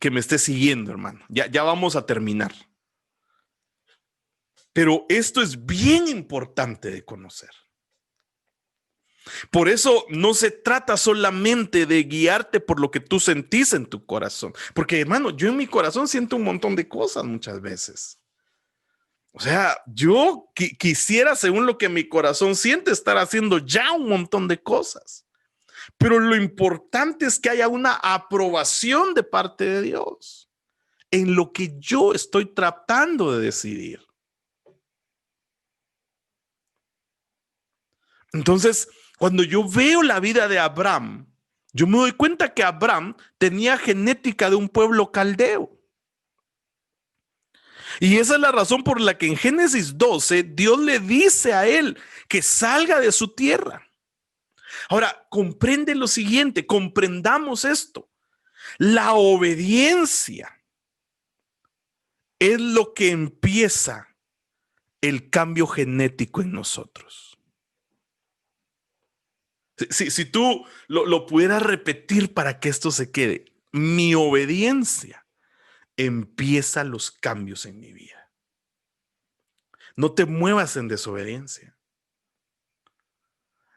que me esté siguiendo, hermano. Ya vamos a terminar. Pero esto es bien importante de conocer. Por eso no se trata solamente de guiarte por lo que tú sentís en tu corazón. Porque, hermano, yo en mi corazón siento un montón de cosas muchas veces. O sea, yo quisiera, según lo que mi corazón siente, estar haciendo ya un montón de cosas. Pero lo importante es que haya una aprobación de parte de Dios en lo que yo estoy tratando de decidir. Entonces, cuando yo veo la vida de Abraham, yo me doy cuenta que Abraham tenía genética de un pueblo caldeo. Y esa es la razón por la que en Génesis 12 Dios le dice a él que salga de su tierra. Ahora, comprende lo siguiente, comprendamos esto. La obediencia es lo que empieza el cambio genético en nosotros. Si tú lo pudieras repetir para que esto se quede, mi obediencia empieza los cambios en mi vida. No te muevas en desobediencia.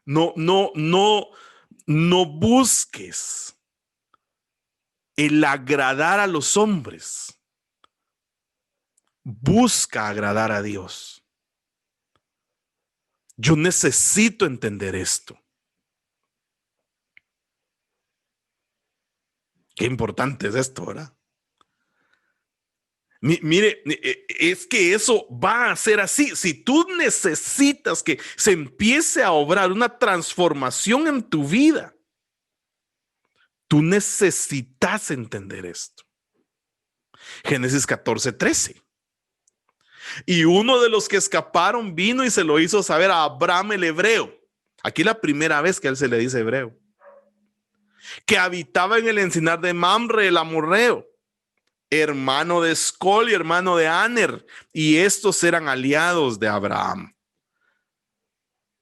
No busques el agradar a los hombres busca agradar a Dios. Yo necesito entender esto. Qué importante es esto, ¿verdad? Mire, es que eso va a ser así. Si tú necesitas que se empiece a obrar una transformación en tu vida, tú necesitas entender esto. Génesis 14:13. Y uno de los que escaparon vino y se lo hizo saber a Abraham el hebreo. Aquí la primera vez que a él se le dice hebreo. Que habitaba en el encinar de Mamre el amorreo, hermano de Escol y hermano de Aner, y estos eran aliados de Abraham.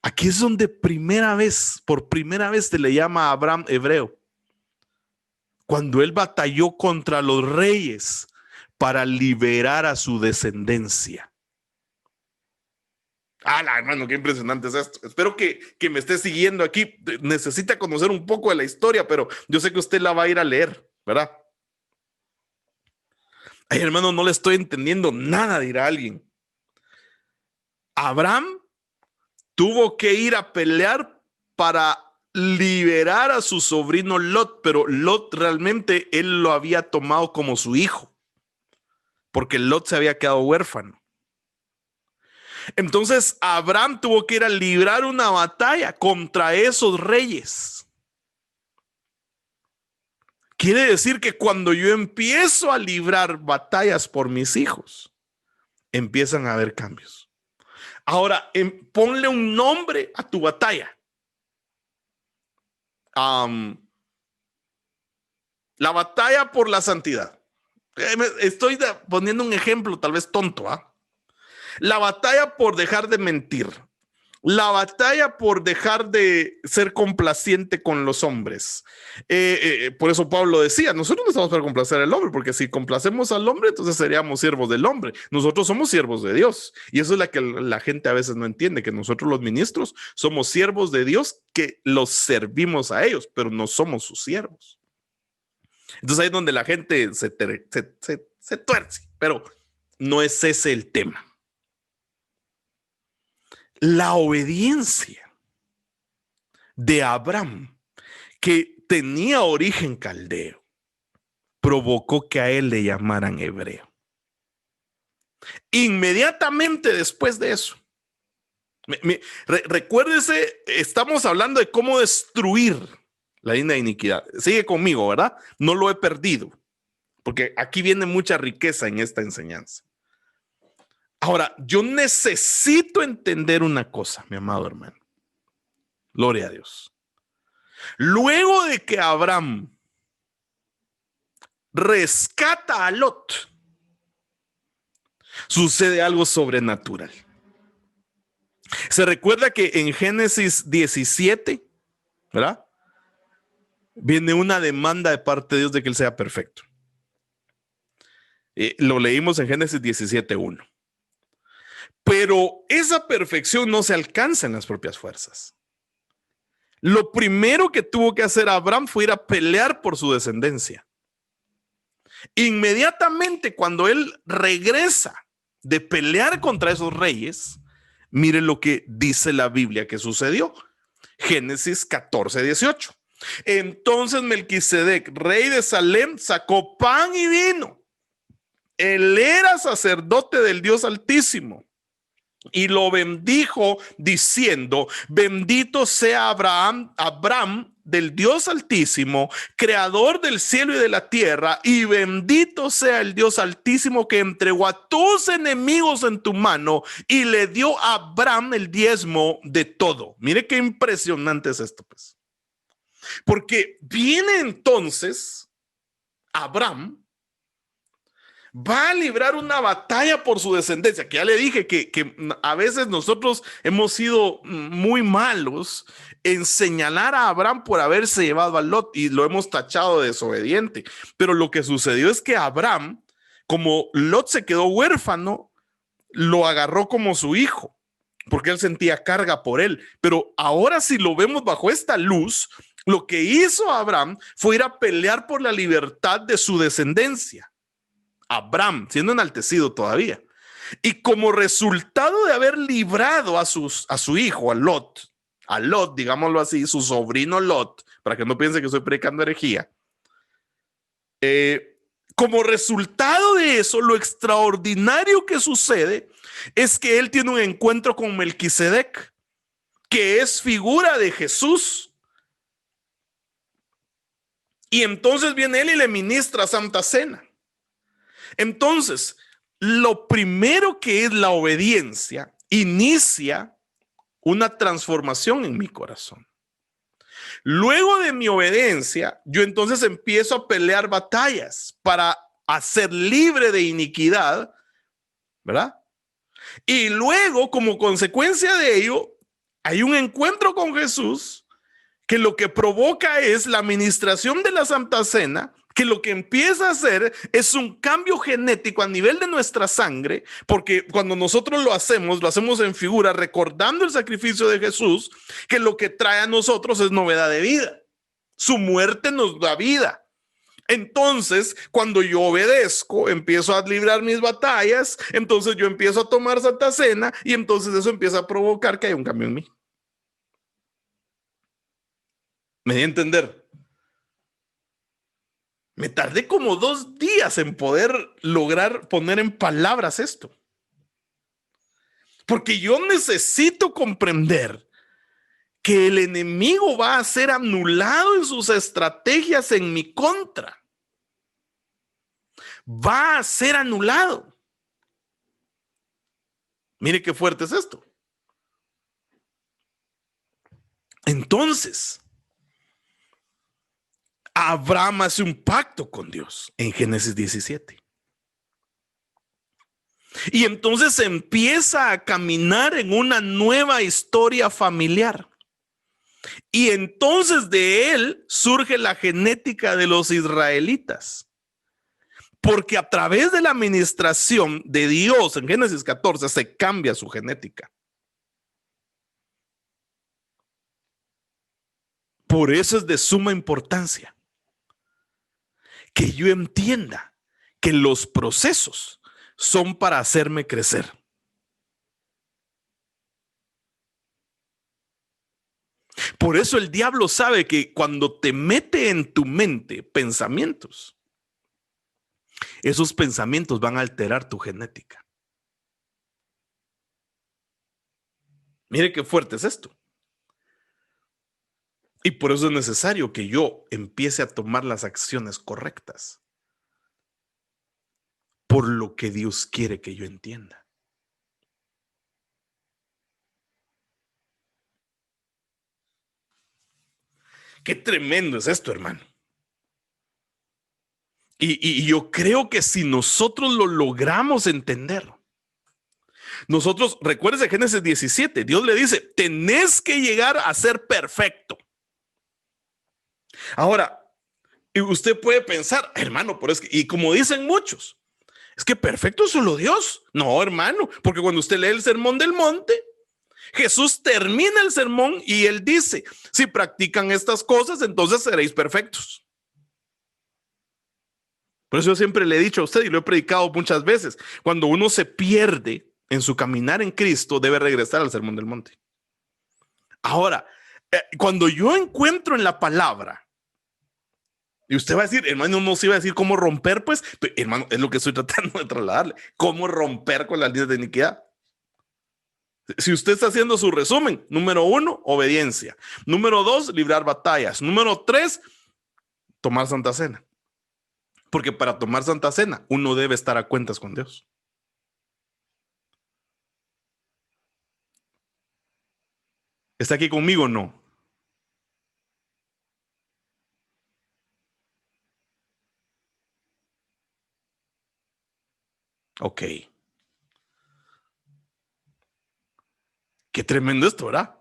Aquí es donde por primera vez se le llama a Abraham hebreo. Cuando él batalló contra los reyes para liberar a su descendencia. Hermano, qué impresionante es esto. Espero que me esté siguiendo aquí. Necesita conocer un poco de la historia, pero yo sé que usted la va a ir a leer, ¿verdad? Ay, hermano, no le estoy entendiendo nada, dirá alguien. Abraham tuvo que ir a pelear para liberar a su sobrino Lot, pero Lot realmente él lo había tomado como su hijo, porque Lot se había quedado huérfano. Entonces Abraham tuvo que ir a librar una batalla contra esos reyes. Quiere decir que cuando yo empiezo a librar batallas por mis hijos, empiezan a haber cambios. Ahora, ponle un nombre a tu batalla. La batalla por la santidad. Estoy poniendo un ejemplo tal vez tonto, La batalla por dejar de mentir. La batalla por dejar de ser complaciente con los hombres. Por eso Pablo decía, nosotros no estamos para complacer al hombre, porque si complacemos al hombre, entonces seríamos siervos del hombre. Nosotros somos siervos de Dios. Y eso es la que la gente a veces no entiende, que nosotros los ministros somos siervos de Dios, que los servimos a ellos, pero no somos sus siervos. Entonces ahí es donde la gente se tuerce, pero no es ese el tema. La obediencia de Abraham, que tenía origen caldeo, provocó que a él le llamaran hebreo. Inmediatamente después de eso, recuérdese, estamos hablando de cómo destruir la línea de iniquidad. Sigue conmigo, ¿verdad? No lo he perdido, porque aquí viene mucha riqueza en esta enseñanza. Ahora, yo necesito entender una cosa, mi amado hermano. Gloria a Dios. Luego de que Abraham rescata a Lot, sucede algo sobrenatural. Se recuerda que en Génesis 17, ¿verdad? Viene una demanda de parte de Dios de que él sea perfecto. Lo leímos en Génesis 17:1. Pero esa perfección no se alcanza en las propias fuerzas. Lo primero que tuvo que hacer Abraham fue ir a pelear por su descendencia. Inmediatamente cuando él regresa de pelear contra esos reyes, mire lo que dice la Biblia que sucedió. Génesis 14:18. Entonces Melquisedec, rey de Salem, sacó pan y vino. Él era sacerdote del Dios Altísimo. Y lo bendijo diciendo: bendito sea Abraham del Dios Altísimo, creador del cielo y de la tierra, y bendito sea el Dios Altísimo que entregó a tus enemigos en tu mano y le dio a Abraham el diezmo de todo. Mire qué impresionante es esto, pues. Porque viene entonces Abraham, va a librar una batalla por su descendencia, que ya le dije que a veces nosotros hemos sido muy malos en señalar a Abraham por haberse llevado a Lot y lo hemos tachado de desobediente. Pero lo que sucedió es que Abraham, como Lot se quedó huérfano, lo agarró como su hijo, porque él sentía carga por él. Pero ahora si lo vemos bajo esta luz, Lo que hizo Abraham fue ir a pelear por la libertad de su descendencia. Abraham, siendo enaltecido todavía. Y como resultado de haber librado a su hijo, a Lot, digámoslo así, su sobrino Lot, para que no piense que estoy predicando herejía, como resultado de eso, lo extraordinario que sucede es que él tiene un encuentro con Melquisedec, que es figura de Jesús. Y entonces viene él y le ministra Santa Cena. Entonces, lo primero que es la obediencia inicia una transformación en mi corazón. Luego de mi obediencia, yo entonces empiezo a pelear batallas para hacer libre de iniquidad, ¿verdad? Y luego, como consecuencia de ello, hay un encuentro con Jesús que lo que provoca es la administración de la Santa Cena, que lo que empieza a hacer es un cambio genético a nivel de nuestra sangre, porque cuando nosotros lo hacemos en figura, recordando el sacrificio de Jesús, que lo que trae a nosotros es novedad de vida. Su muerte nos da vida. Entonces, cuando yo obedezco, empiezo a librar mis batallas, entonces yo empiezo a tomar Santa Cena y entonces eso empieza a provocar que haya un cambio en mí. ¿Me di a entender? Me tardé como 2 días en poder lograr poner en palabras esto. Porque yo necesito comprender que el enemigo va a ser anulado en sus estrategias en mi contra. Va a ser anulado. Mire qué fuerte es esto. Entonces, Abraham hace un pacto con Dios en Génesis 17. Y entonces empieza a caminar en una nueva historia familiar. Y entonces de él surge la genética de los israelitas. Porque a través de la administración de Dios en Génesis 14 se cambia su genética. Por eso es de suma importancia que yo entienda que los procesos son para hacerme crecer. Por eso el diablo sabe que cuando te mete en tu mente pensamientos, esos pensamientos van a alterar tu genética. Mire qué fuerte es esto. Y por eso es necesario que yo empiece a tomar las acciones correctas por lo que Dios quiere que yo entienda. Qué tremendo es esto, hermano. Y yo creo que si nosotros lo logramos entender, nosotros, recuérdese Génesis 17, Dios le dice, tenés que llegar a ser perfecto. Ahora, usted puede pensar, hermano, pero es que, y como dicen muchos, es que perfecto es solo Dios. No, hermano, porque cuando usted lee el Sermón del Monte, Jesús termina el sermón y él dice, si practican estas cosas, entonces seréis perfectos. Por eso yo siempre le he dicho a usted y lo he predicado muchas veces, cuando uno se pierde en su caminar en Cristo, debe regresar al Sermón del Monte. Ahora, cuando yo encuentro en la palabra, y usted va a decir, hermano, no se iba a decir cómo romper, pues, hermano, es lo que estoy tratando de trasladarle, cómo romper con las leyes de iniquidad. Si usted está haciendo su resumen, número 1, obediencia. Número 2, librar batallas. Número 3, tomar Santa Cena. Porque para tomar Santa Cena, uno debe estar a cuentas con Dios. ¿Está aquí conmigo o no? Ok. Qué tremendo esto, ¿verdad?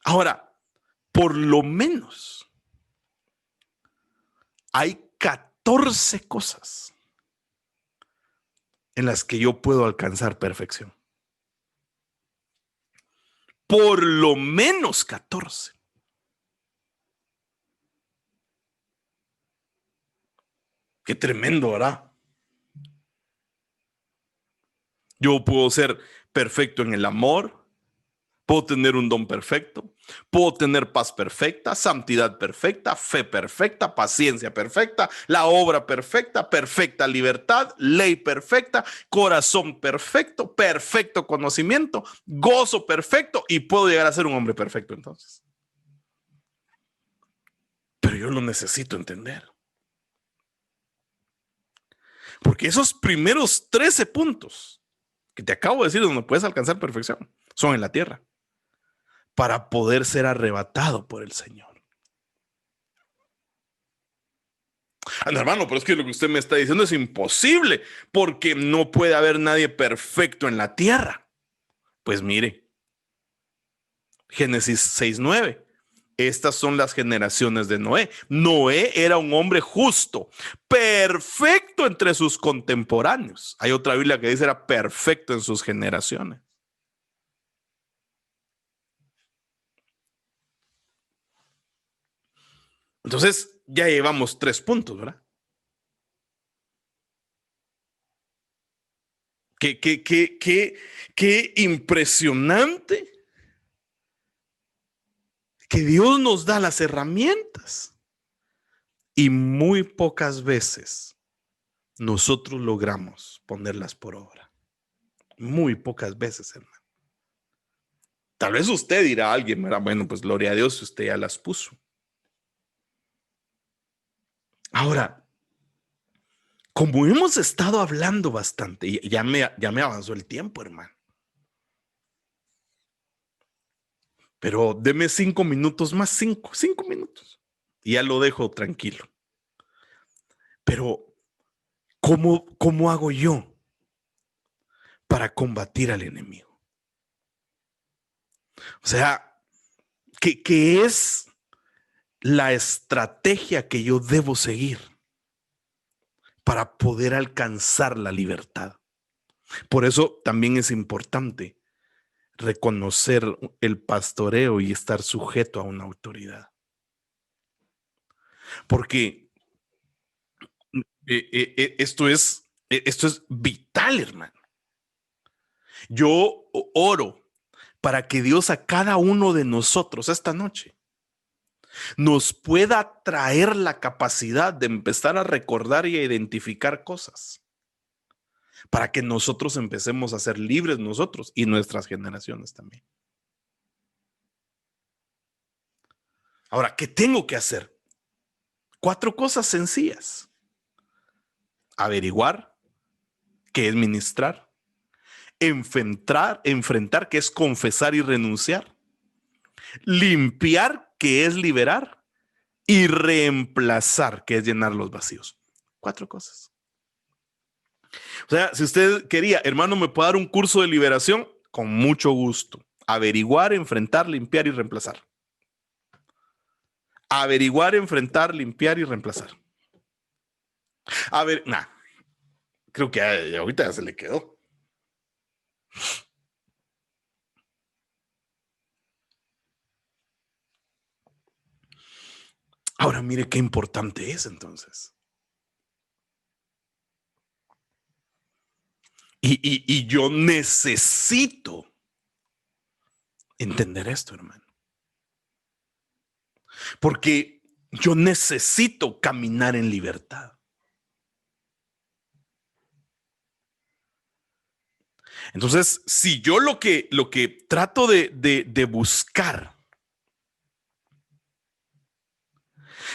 Ahora, por lo menos hay 14 cosas en las que yo puedo alcanzar perfección. por lo menos 14. Qué tremendo, ¿verdad? Yo puedo ser perfecto en el amor, puedo tener un don perfecto, puedo tener paz perfecta, santidad perfecta, fe perfecta, paciencia perfecta, la obra perfecta, perfecta libertad, ley perfecta, corazón perfecto, perfecto conocimiento, gozo perfecto, y puedo llegar a ser un hombre perfecto entonces. Pero yo lo necesito entender. Porque esos primeros 13 puntos que te acabo de decir donde puedes alcanzar perfección son en la tierra, para poder ser arrebatado por el Señor. Anda, hermano, pero es que lo que usted me está diciendo es imposible, porque no puede haber nadie perfecto en la tierra. Pues mire, Génesis 6:9. Estas son las generaciones de Noé. Noé era un hombre justo, perfecto entre sus contemporáneos. Hay otra Biblia que dice era perfecto en sus generaciones. Entonces, ya llevamos 3 puntos, ¿verdad? Qué impresionante que Dios nos da las herramientas y muy pocas veces nosotros logramos ponerlas por obra. Muy pocas veces, hermano. Tal vez usted dirá a alguien, bueno, pues gloria a Dios, usted ya las puso. Ahora, como hemos estado hablando bastante, ya me avanzó el tiempo, hermano. Pero deme 5 minutos más, 5 minutos. Y ya lo dejo tranquilo. Pero, ¿cómo hago yo para combatir al enemigo? O sea, ¿qué es la estrategia que yo debo seguir para poder alcanzar la libertad? Por eso también es importante reconocer el pastoreo y estar sujeto a una autoridad. Porque esto es vital, hermano. Yo oro para que Dios a cada uno de nosotros esta noche nos pueda traer la capacidad de empezar a recordar y a identificar cosas para que nosotros empecemos a ser libres nosotros y nuestras generaciones también. Ahora, ¿qué tengo que hacer? 4 cosas sencillas. Averiguar qué es ministrar, enfrentar que es confesar y renunciar, limpiar que es liberar y reemplazar que es llenar los vacíos. 4 cosas. O sea, si usted quería, hermano, ¿me puede dar un curso de liberación? Con mucho gusto. Averiguar, enfrentar, limpiar y reemplazar. Averiguar, enfrentar, limpiar y reemplazar. A ver, creo que ahorita ya se le quedó. Ahora mire qué importante es entonces. Y yo necesito entender esto, hermano. Porque yo necesito caminar en libertad. Entonces, si yo lo que trato de buscar,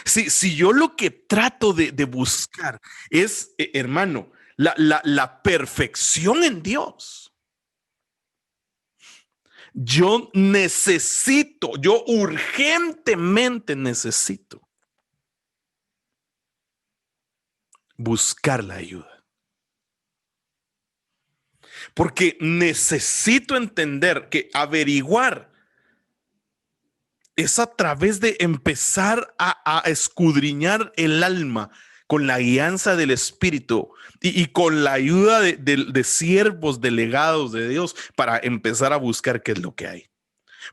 si yo lo que trato de buscar es, hermano, la perfección en Dios, yo urgentemente necesito buscar la ayuda. Porque necesito entender que averiguar es a través de empezar a escudriñar el alma con la guianza del Espíritu y con la ayuda de siervos delegados de Dios para empezar a buscar qué es lo que hay.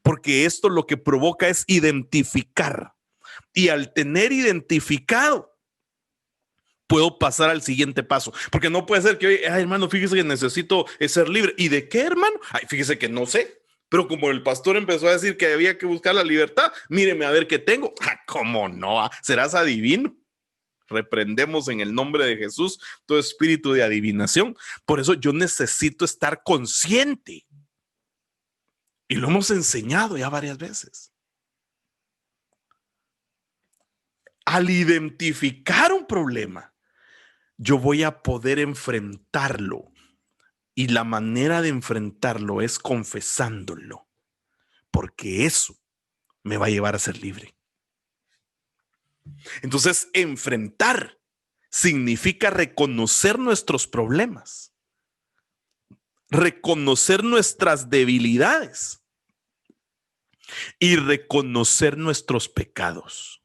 porque esto lo que provoca es identificar. Y al tener identificado, puedo pasar al siguiente paso. Porque no puede ser que, ay, hermano, fíjese que necesito ser libre. ¿Y de qué, hermano? Ay, fíjese que no sé. Pero como el pastor empezó a decir que había que buscar la libertad, míreme a ver qué tengo. ¿Cómo no? ¿Serás adivino? Reprendemos en el nombre de Jesús todo espíritu de adivinación. Por eso yo necesito estar consciente. Y lo hemos enseñado ya varias veces. Al identificar un problema, yo voy a poder enfrentarlo. Y la manera de enfrentarlo es confesándolo, porque eso me va a llevar a ser libre. Entonces, enfrentar significa reconocer nuestros problemas, reconocer nuestras debilidades y reconocer nuestros pecados.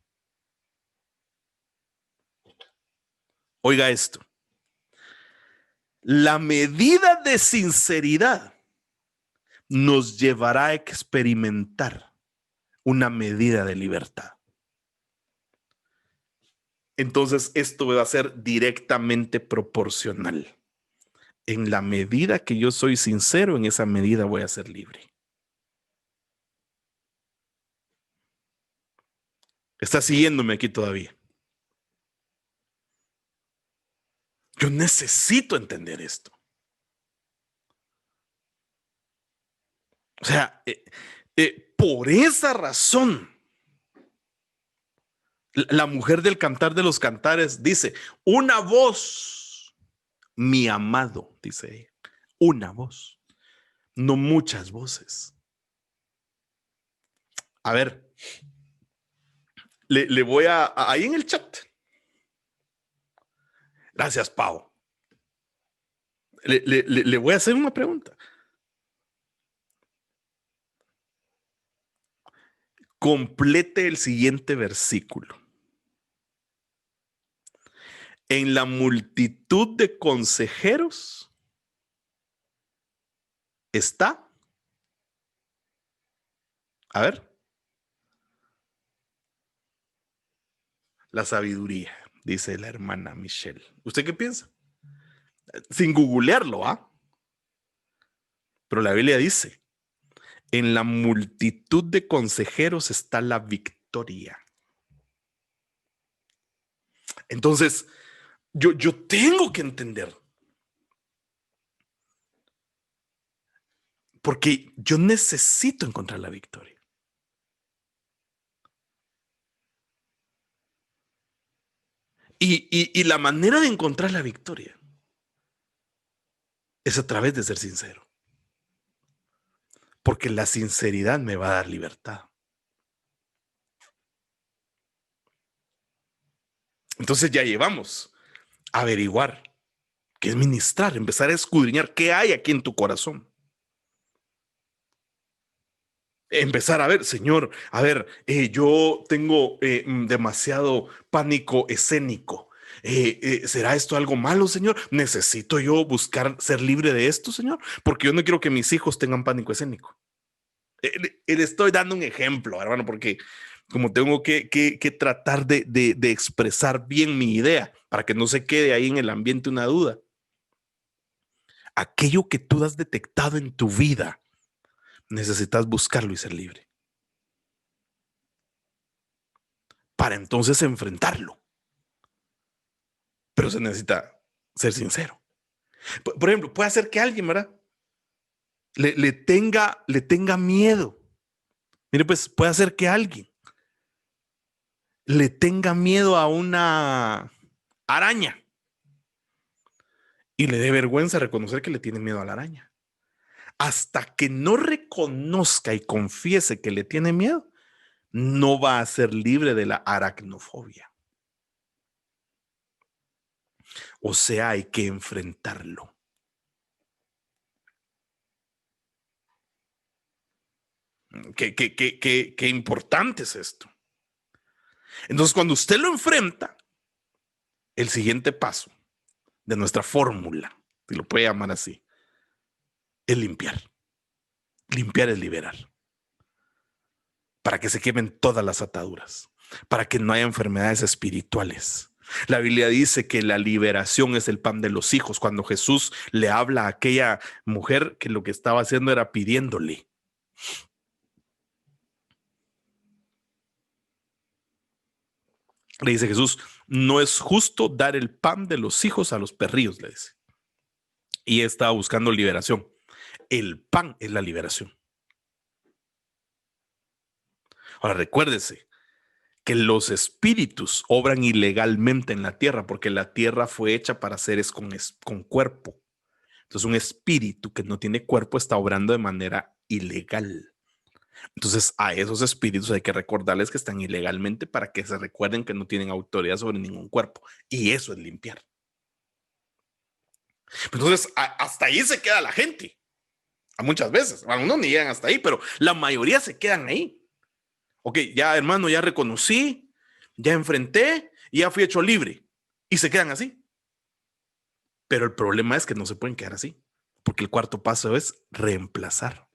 Oiga esto. La medida de sinceridad nos llevará a experimentar una medida de libertad. Entonces, esto va a ser directamente proporcional. En la medida que yo soy sincero, en esa medida voy a ser libre. ¿Está siguiéndome aquí todavía? Yo necesito entender esto. O sea, por esa razón, la mujer del Cantar de los Cantares dice, una voz, mi amado, dice ella, una voz, no muchas voces. A ver, le voy ahí en el chat. Gracias, Pau. Le voy a hacer una pregunta. Complete el siguiente versículo. En la multitud de consejeros está. A ver. La sabiduría, dice la hermana Michelle. ¿Usted qué piensa? Sin googlearlo, ¿ah? Pero la Biblia dice, en la multitud de consejeros está la victoria. Entonces, yo tengo que entender. Porque yo necesito encontrar la victoria. Y la manera de encontrar la victoria es a través de ser sincero. Porque la sinceridad me va a dar libertad. Entonces ya llevamos a averiguar qué es ministrar, empezar a escudriñar qué hay aquí en tu corazón. Empezar a ver, Señor, a ver, yo tengo demasiado pánico escénico. ¿Será esto algo malo, Señor? ¿Necesito yo buscar ser libre de esto, Señor? Porque yo no quiero que mis hijos tengan pánico escénico. Le estoy dando un ejemplo, hermano, porque como tengo que tratar de expresar bien mi idea para que no se quede ahí en el ambiente una duda. Aquello que tú has detectado en tu vida, necesitas buscarlo y ser libre. Para entonces enfrentarlo. Pero se necesita ser sincero. Por ejemplo, puede hacer que alguien, ¿verdad? Le tenga miedo. Mire, pues puede hacer que alguien le tenga miedo a una araña y le dé vergüenza reconocer que le tiene miedo a la araña. Hasta que no reconozca y confiese que le tiene miedo, no va a ser libre de la aracnofobia. O sea, hay que enfrentarlo. Qué importante es esto. Entonces, cuando usted lo enfrenta, el siguiente paso de nuestra fórmula, si lo puede llamar así, es limpiar. Limpiar es liberar. para que se quemen todas las ataduras, para que no haya enfermedades espirituales. La Biblia dice que la liberación es el pan de los hijos. Cuando Jesús le habla a aquella mujer, que lo que estaba haciendo era pidiéndole. Le dice Jesús, no es justo dar el pan de los hijos a los perrillos, le dice. Y estaba buscando liberación. El pan es la liberación. Ahora recuérdese que los espíritus obran ilegalmente en la tierra, porque la tierra fue hecha para seres con cuerpo. Entonces un espíritu que no tiene cuerpo está obrando de manera ilegal. Entonces a esos espíritus hay que recordarles que están ilegalmente para que se recuerden que no tienen autoridad sobre ningún cuerpo. Y eso es limpiar. Entonces hasta ahí se queda la gente. Muchas veces. Algunos ni llegan hasta ahí, pero la mayoría se quedan ahí. Ok, ya hermano, ya reconocí, ya enfrenté y ya fui hecho libre. Y se quedan así. Pero el problema es que no se pueden quedar así. Porque el cuarto paso es reemplazar.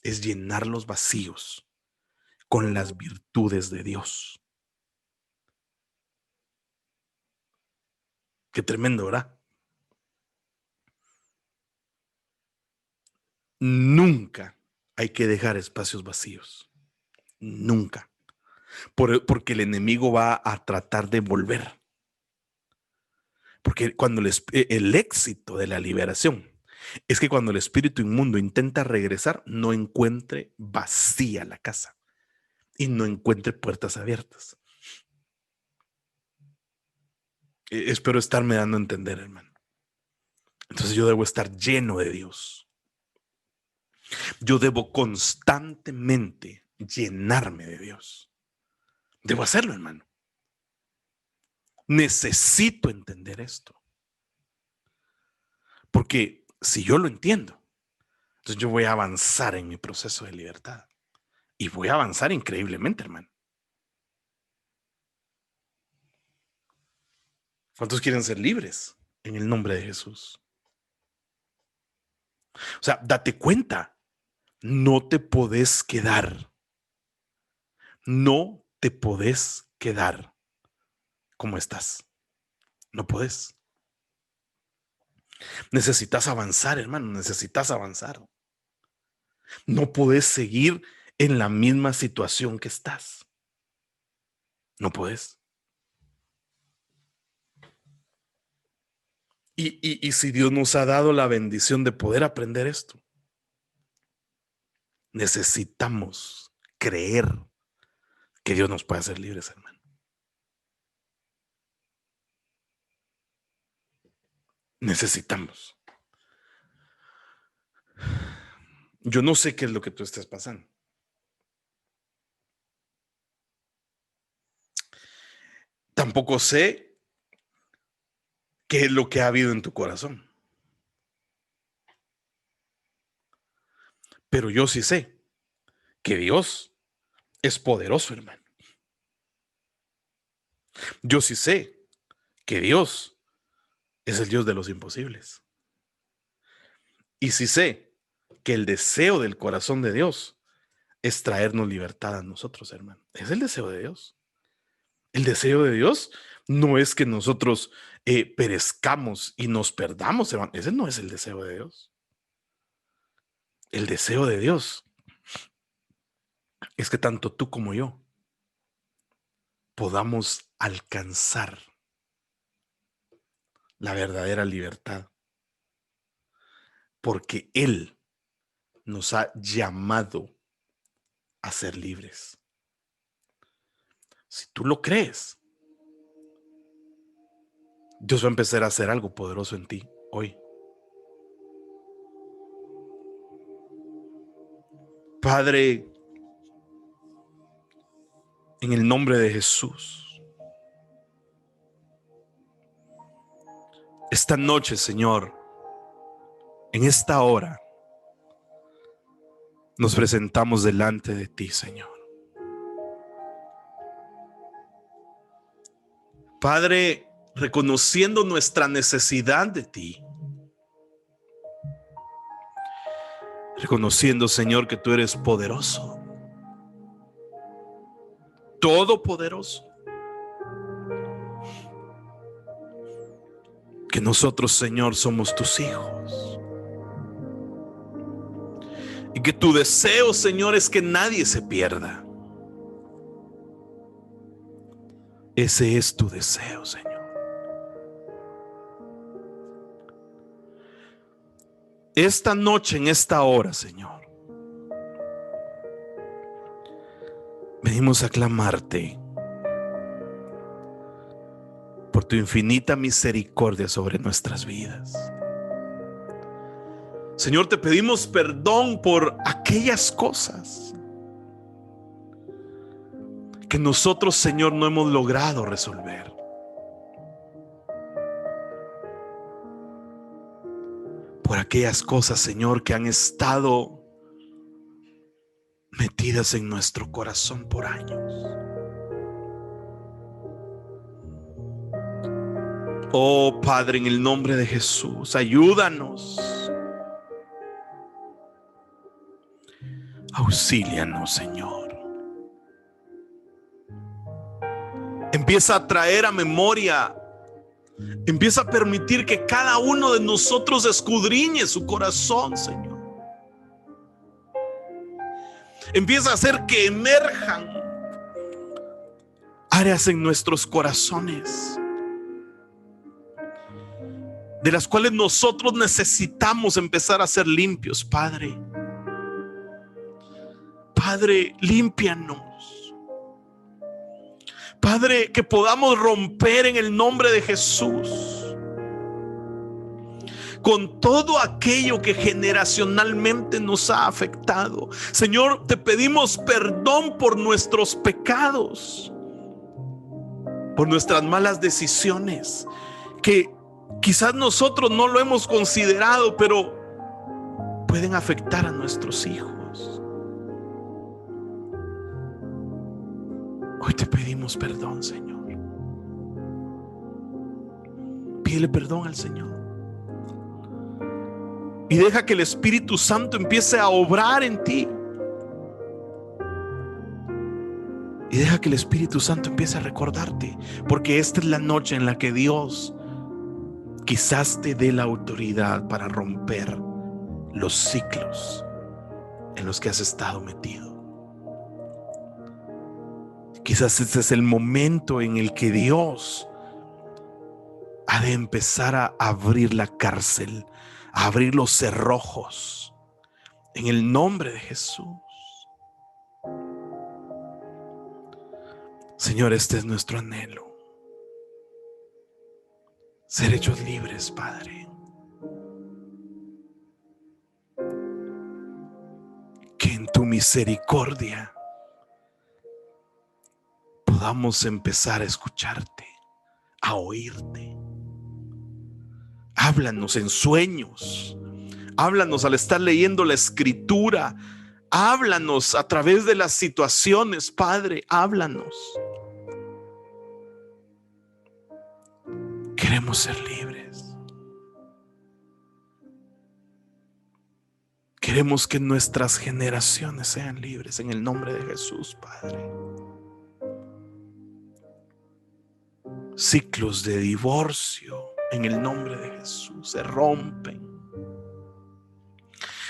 Es llenar los vacíos con las virtudes de Dios. Qué tremendo, ¿verdad? Nunca hay que dejar espacios vacíos. Nunca. Porque el enemigo va a tratar de volver. Porque cuando el éxito de la liberación es que cuando el espíritu inmundo intenta regresar, no encuentre vacía la casa y no encuentre puertas abiertas. Espero estarme dando a entender, hermano. Entonces yo debo estar lleno de Dios. Yo debo constantemente llenarme de Dios. Debo hacerlo, hermano. Necesito entender esto. Porque si yo lo entiendo, entonces yo voy a avanzar en mi proceso de libertad. Y voy a avanzar increíblemente, hermano. ¿Cuántos quieren ser libres en el nombre de Jesús? O sea, date cuenta, no te podés quedar. No te podés quedar como estás. No podés. Necesitas avanzar, hermano, necesitas avanzar. No podés seguir en la misma situación que estás. No podés. Y si Dios nos ha dado la bendición de poder aprender esto, necesitamos creer que Dios nos puede hacer libres, hermano. Necesitamos. Yo no sé qué es lo que tú estés pasando. Tampoco sé qué es lo que ha habido en tu corazón. Pero yo sí sé que Dios es poderoso, hermano. Yo sí sé que Dios es el Dios de los imposibles. Y sí sé que el deseo del corazón de Dios es traernos libertad a nosotros, hermano. Es el deseo de Dios. El deseo de Dios no es que nosotros perezcamos y nos perdamos, hermano. Ese no es el deseo de Dios. El deseo de Dios es que tanto tú como yo podamos alcanzar la verdadera libertad, porque Él nos ha llamado a ser libres. Si tú lo crees, Dios va a empezar a hacer algo poderoso en ti hoy. Padre, en el nombre de Jesús, esta noche, Señor, en esta hora, nos presentamos delante de ti, Señor. Padre, reconociendo nuestra necesidad de ti, reconociendo, Señor, que tú eres poderoso, todopoderoso, que nosotros, Señor, somos tus hijos. Y que tu deseo, Señor, es que nadie se pierda. Ese es tu deseo, Señor. Esta noche, en esta hora, Señor, venimos a clamarte por tu infinita misericordia sobre nuestras vidas. Señor, te pedimos perdón por aquellas cosas que nosotros, Señor, no hemos logrado resolver. Por aquellas cosas, Señor, que han estado metidas en nuestro corazón por años. Oh Padre, en el nombre de Jesús, ayúdanos. Auxílianos, Señor. Empieza a traer a memoria. Empieza a permitir que cada uno de nosotros escudriñe su corazón, Señor. Empieza a hacer que emerjan áreas en nuestros corazones de las cuales nosotros necesitamos empezar a ser limpios, Padre. Padre, límpianos. Padre, que podamos romper en el nombre de Jesús con todo aquello que generacionalmente nos ha afectado. Señor, te pedimos perdón por nuestros pecados, por nuestras malas decisiones, que quizás nosotros no lo hemos considerado, pero pueden afectar a nuestros hijos. Hoy te pedimos perdón, Señor. Pídele perdón al Señor. Y deja que el Espíritu Santo empiece a obrar en ti. Y deja que el Espíritu Santo empiece a recordarte. Porque esta es la noche en la que Dios quizás te dé la autoridad para romper los ciclos en los que has estado metido. Quizás este es el momento en el que Dios ha de empezar a abrir la cárcel, a abrir los cerrojos, en el nombre de Jesús. Señor, este es nuestro anhelo. Ser hechos libres, Padre. Que en tu misericordia podamos empezar a escucharte, a oírte. Háblanos en sueños. Háblanos al estar leyendo la Escritura. Háblanos a través de las situaciones, Padre. Háblanos. Queremos ser libres. Queremos que nuestras generaciones sean libres en el nombre de Jesús, Padre. Ciclos de divorcio en el nombre de Jesús se rompen.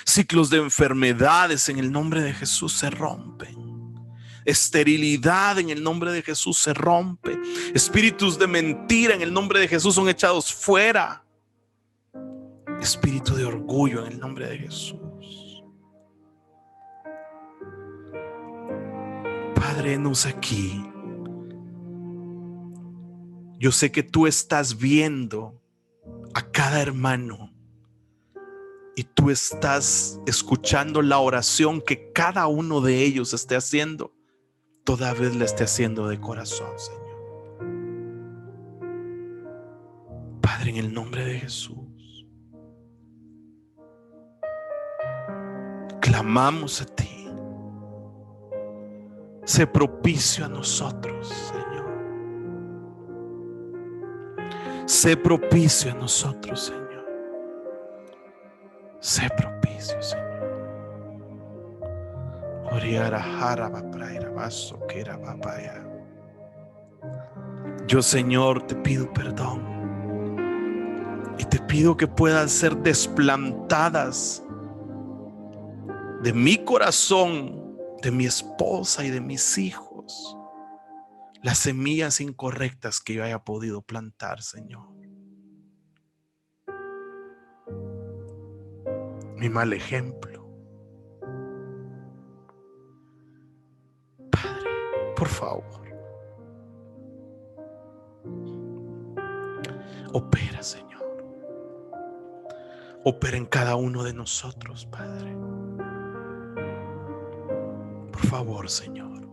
Ciclos de enfermedades en el nombre de Jesús se rompen. Esterilidad en el nombre de Jesús se rompe. Espíritus de mentira en el nombre de Jesús son echados fuera. Espíritu de orgullo en el nombre de Jesús. Padre, henos aquí. Yo sé que tú estás viendo a cada hermano y tú estás escuchando la oración que cada uno de ellos esté haciendo. Toda vez la esté haciendo de corazón, Señor. Padre, en el nombre de Jesús, clamamos a ti. Sé propicio a nosotros, Señor. Sé propicio a nosotros, Señor. Sé propicio, Señor. Yo, Señor, te pido perdón y te pido que puedan ser desplantadas de mi corazón, de mi esposa y de mis hijos, las semillas incorrectas que yo haya podido plantar, Señor. Mi mal ejemplo. Padre, por favor, opera, Señor. Opera en cada uno de nosotros, Padre. Por favor, Señor.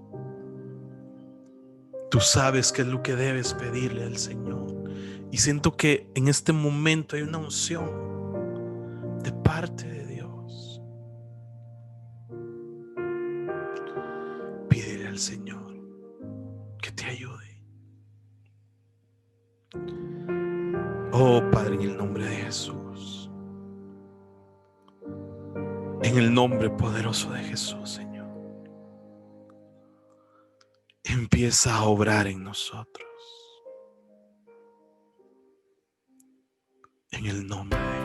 Tú sabes qué es lo que debes pedirle al Señor. Y siento que en este momento hay una unción de parte de Dios. Pídele al Señor que te ayude. Oh, Padre, en el nombre de Jesús. En el nombre poderoso de Jesús, Señor. Empieza a obrar en nosotros. En el nombre de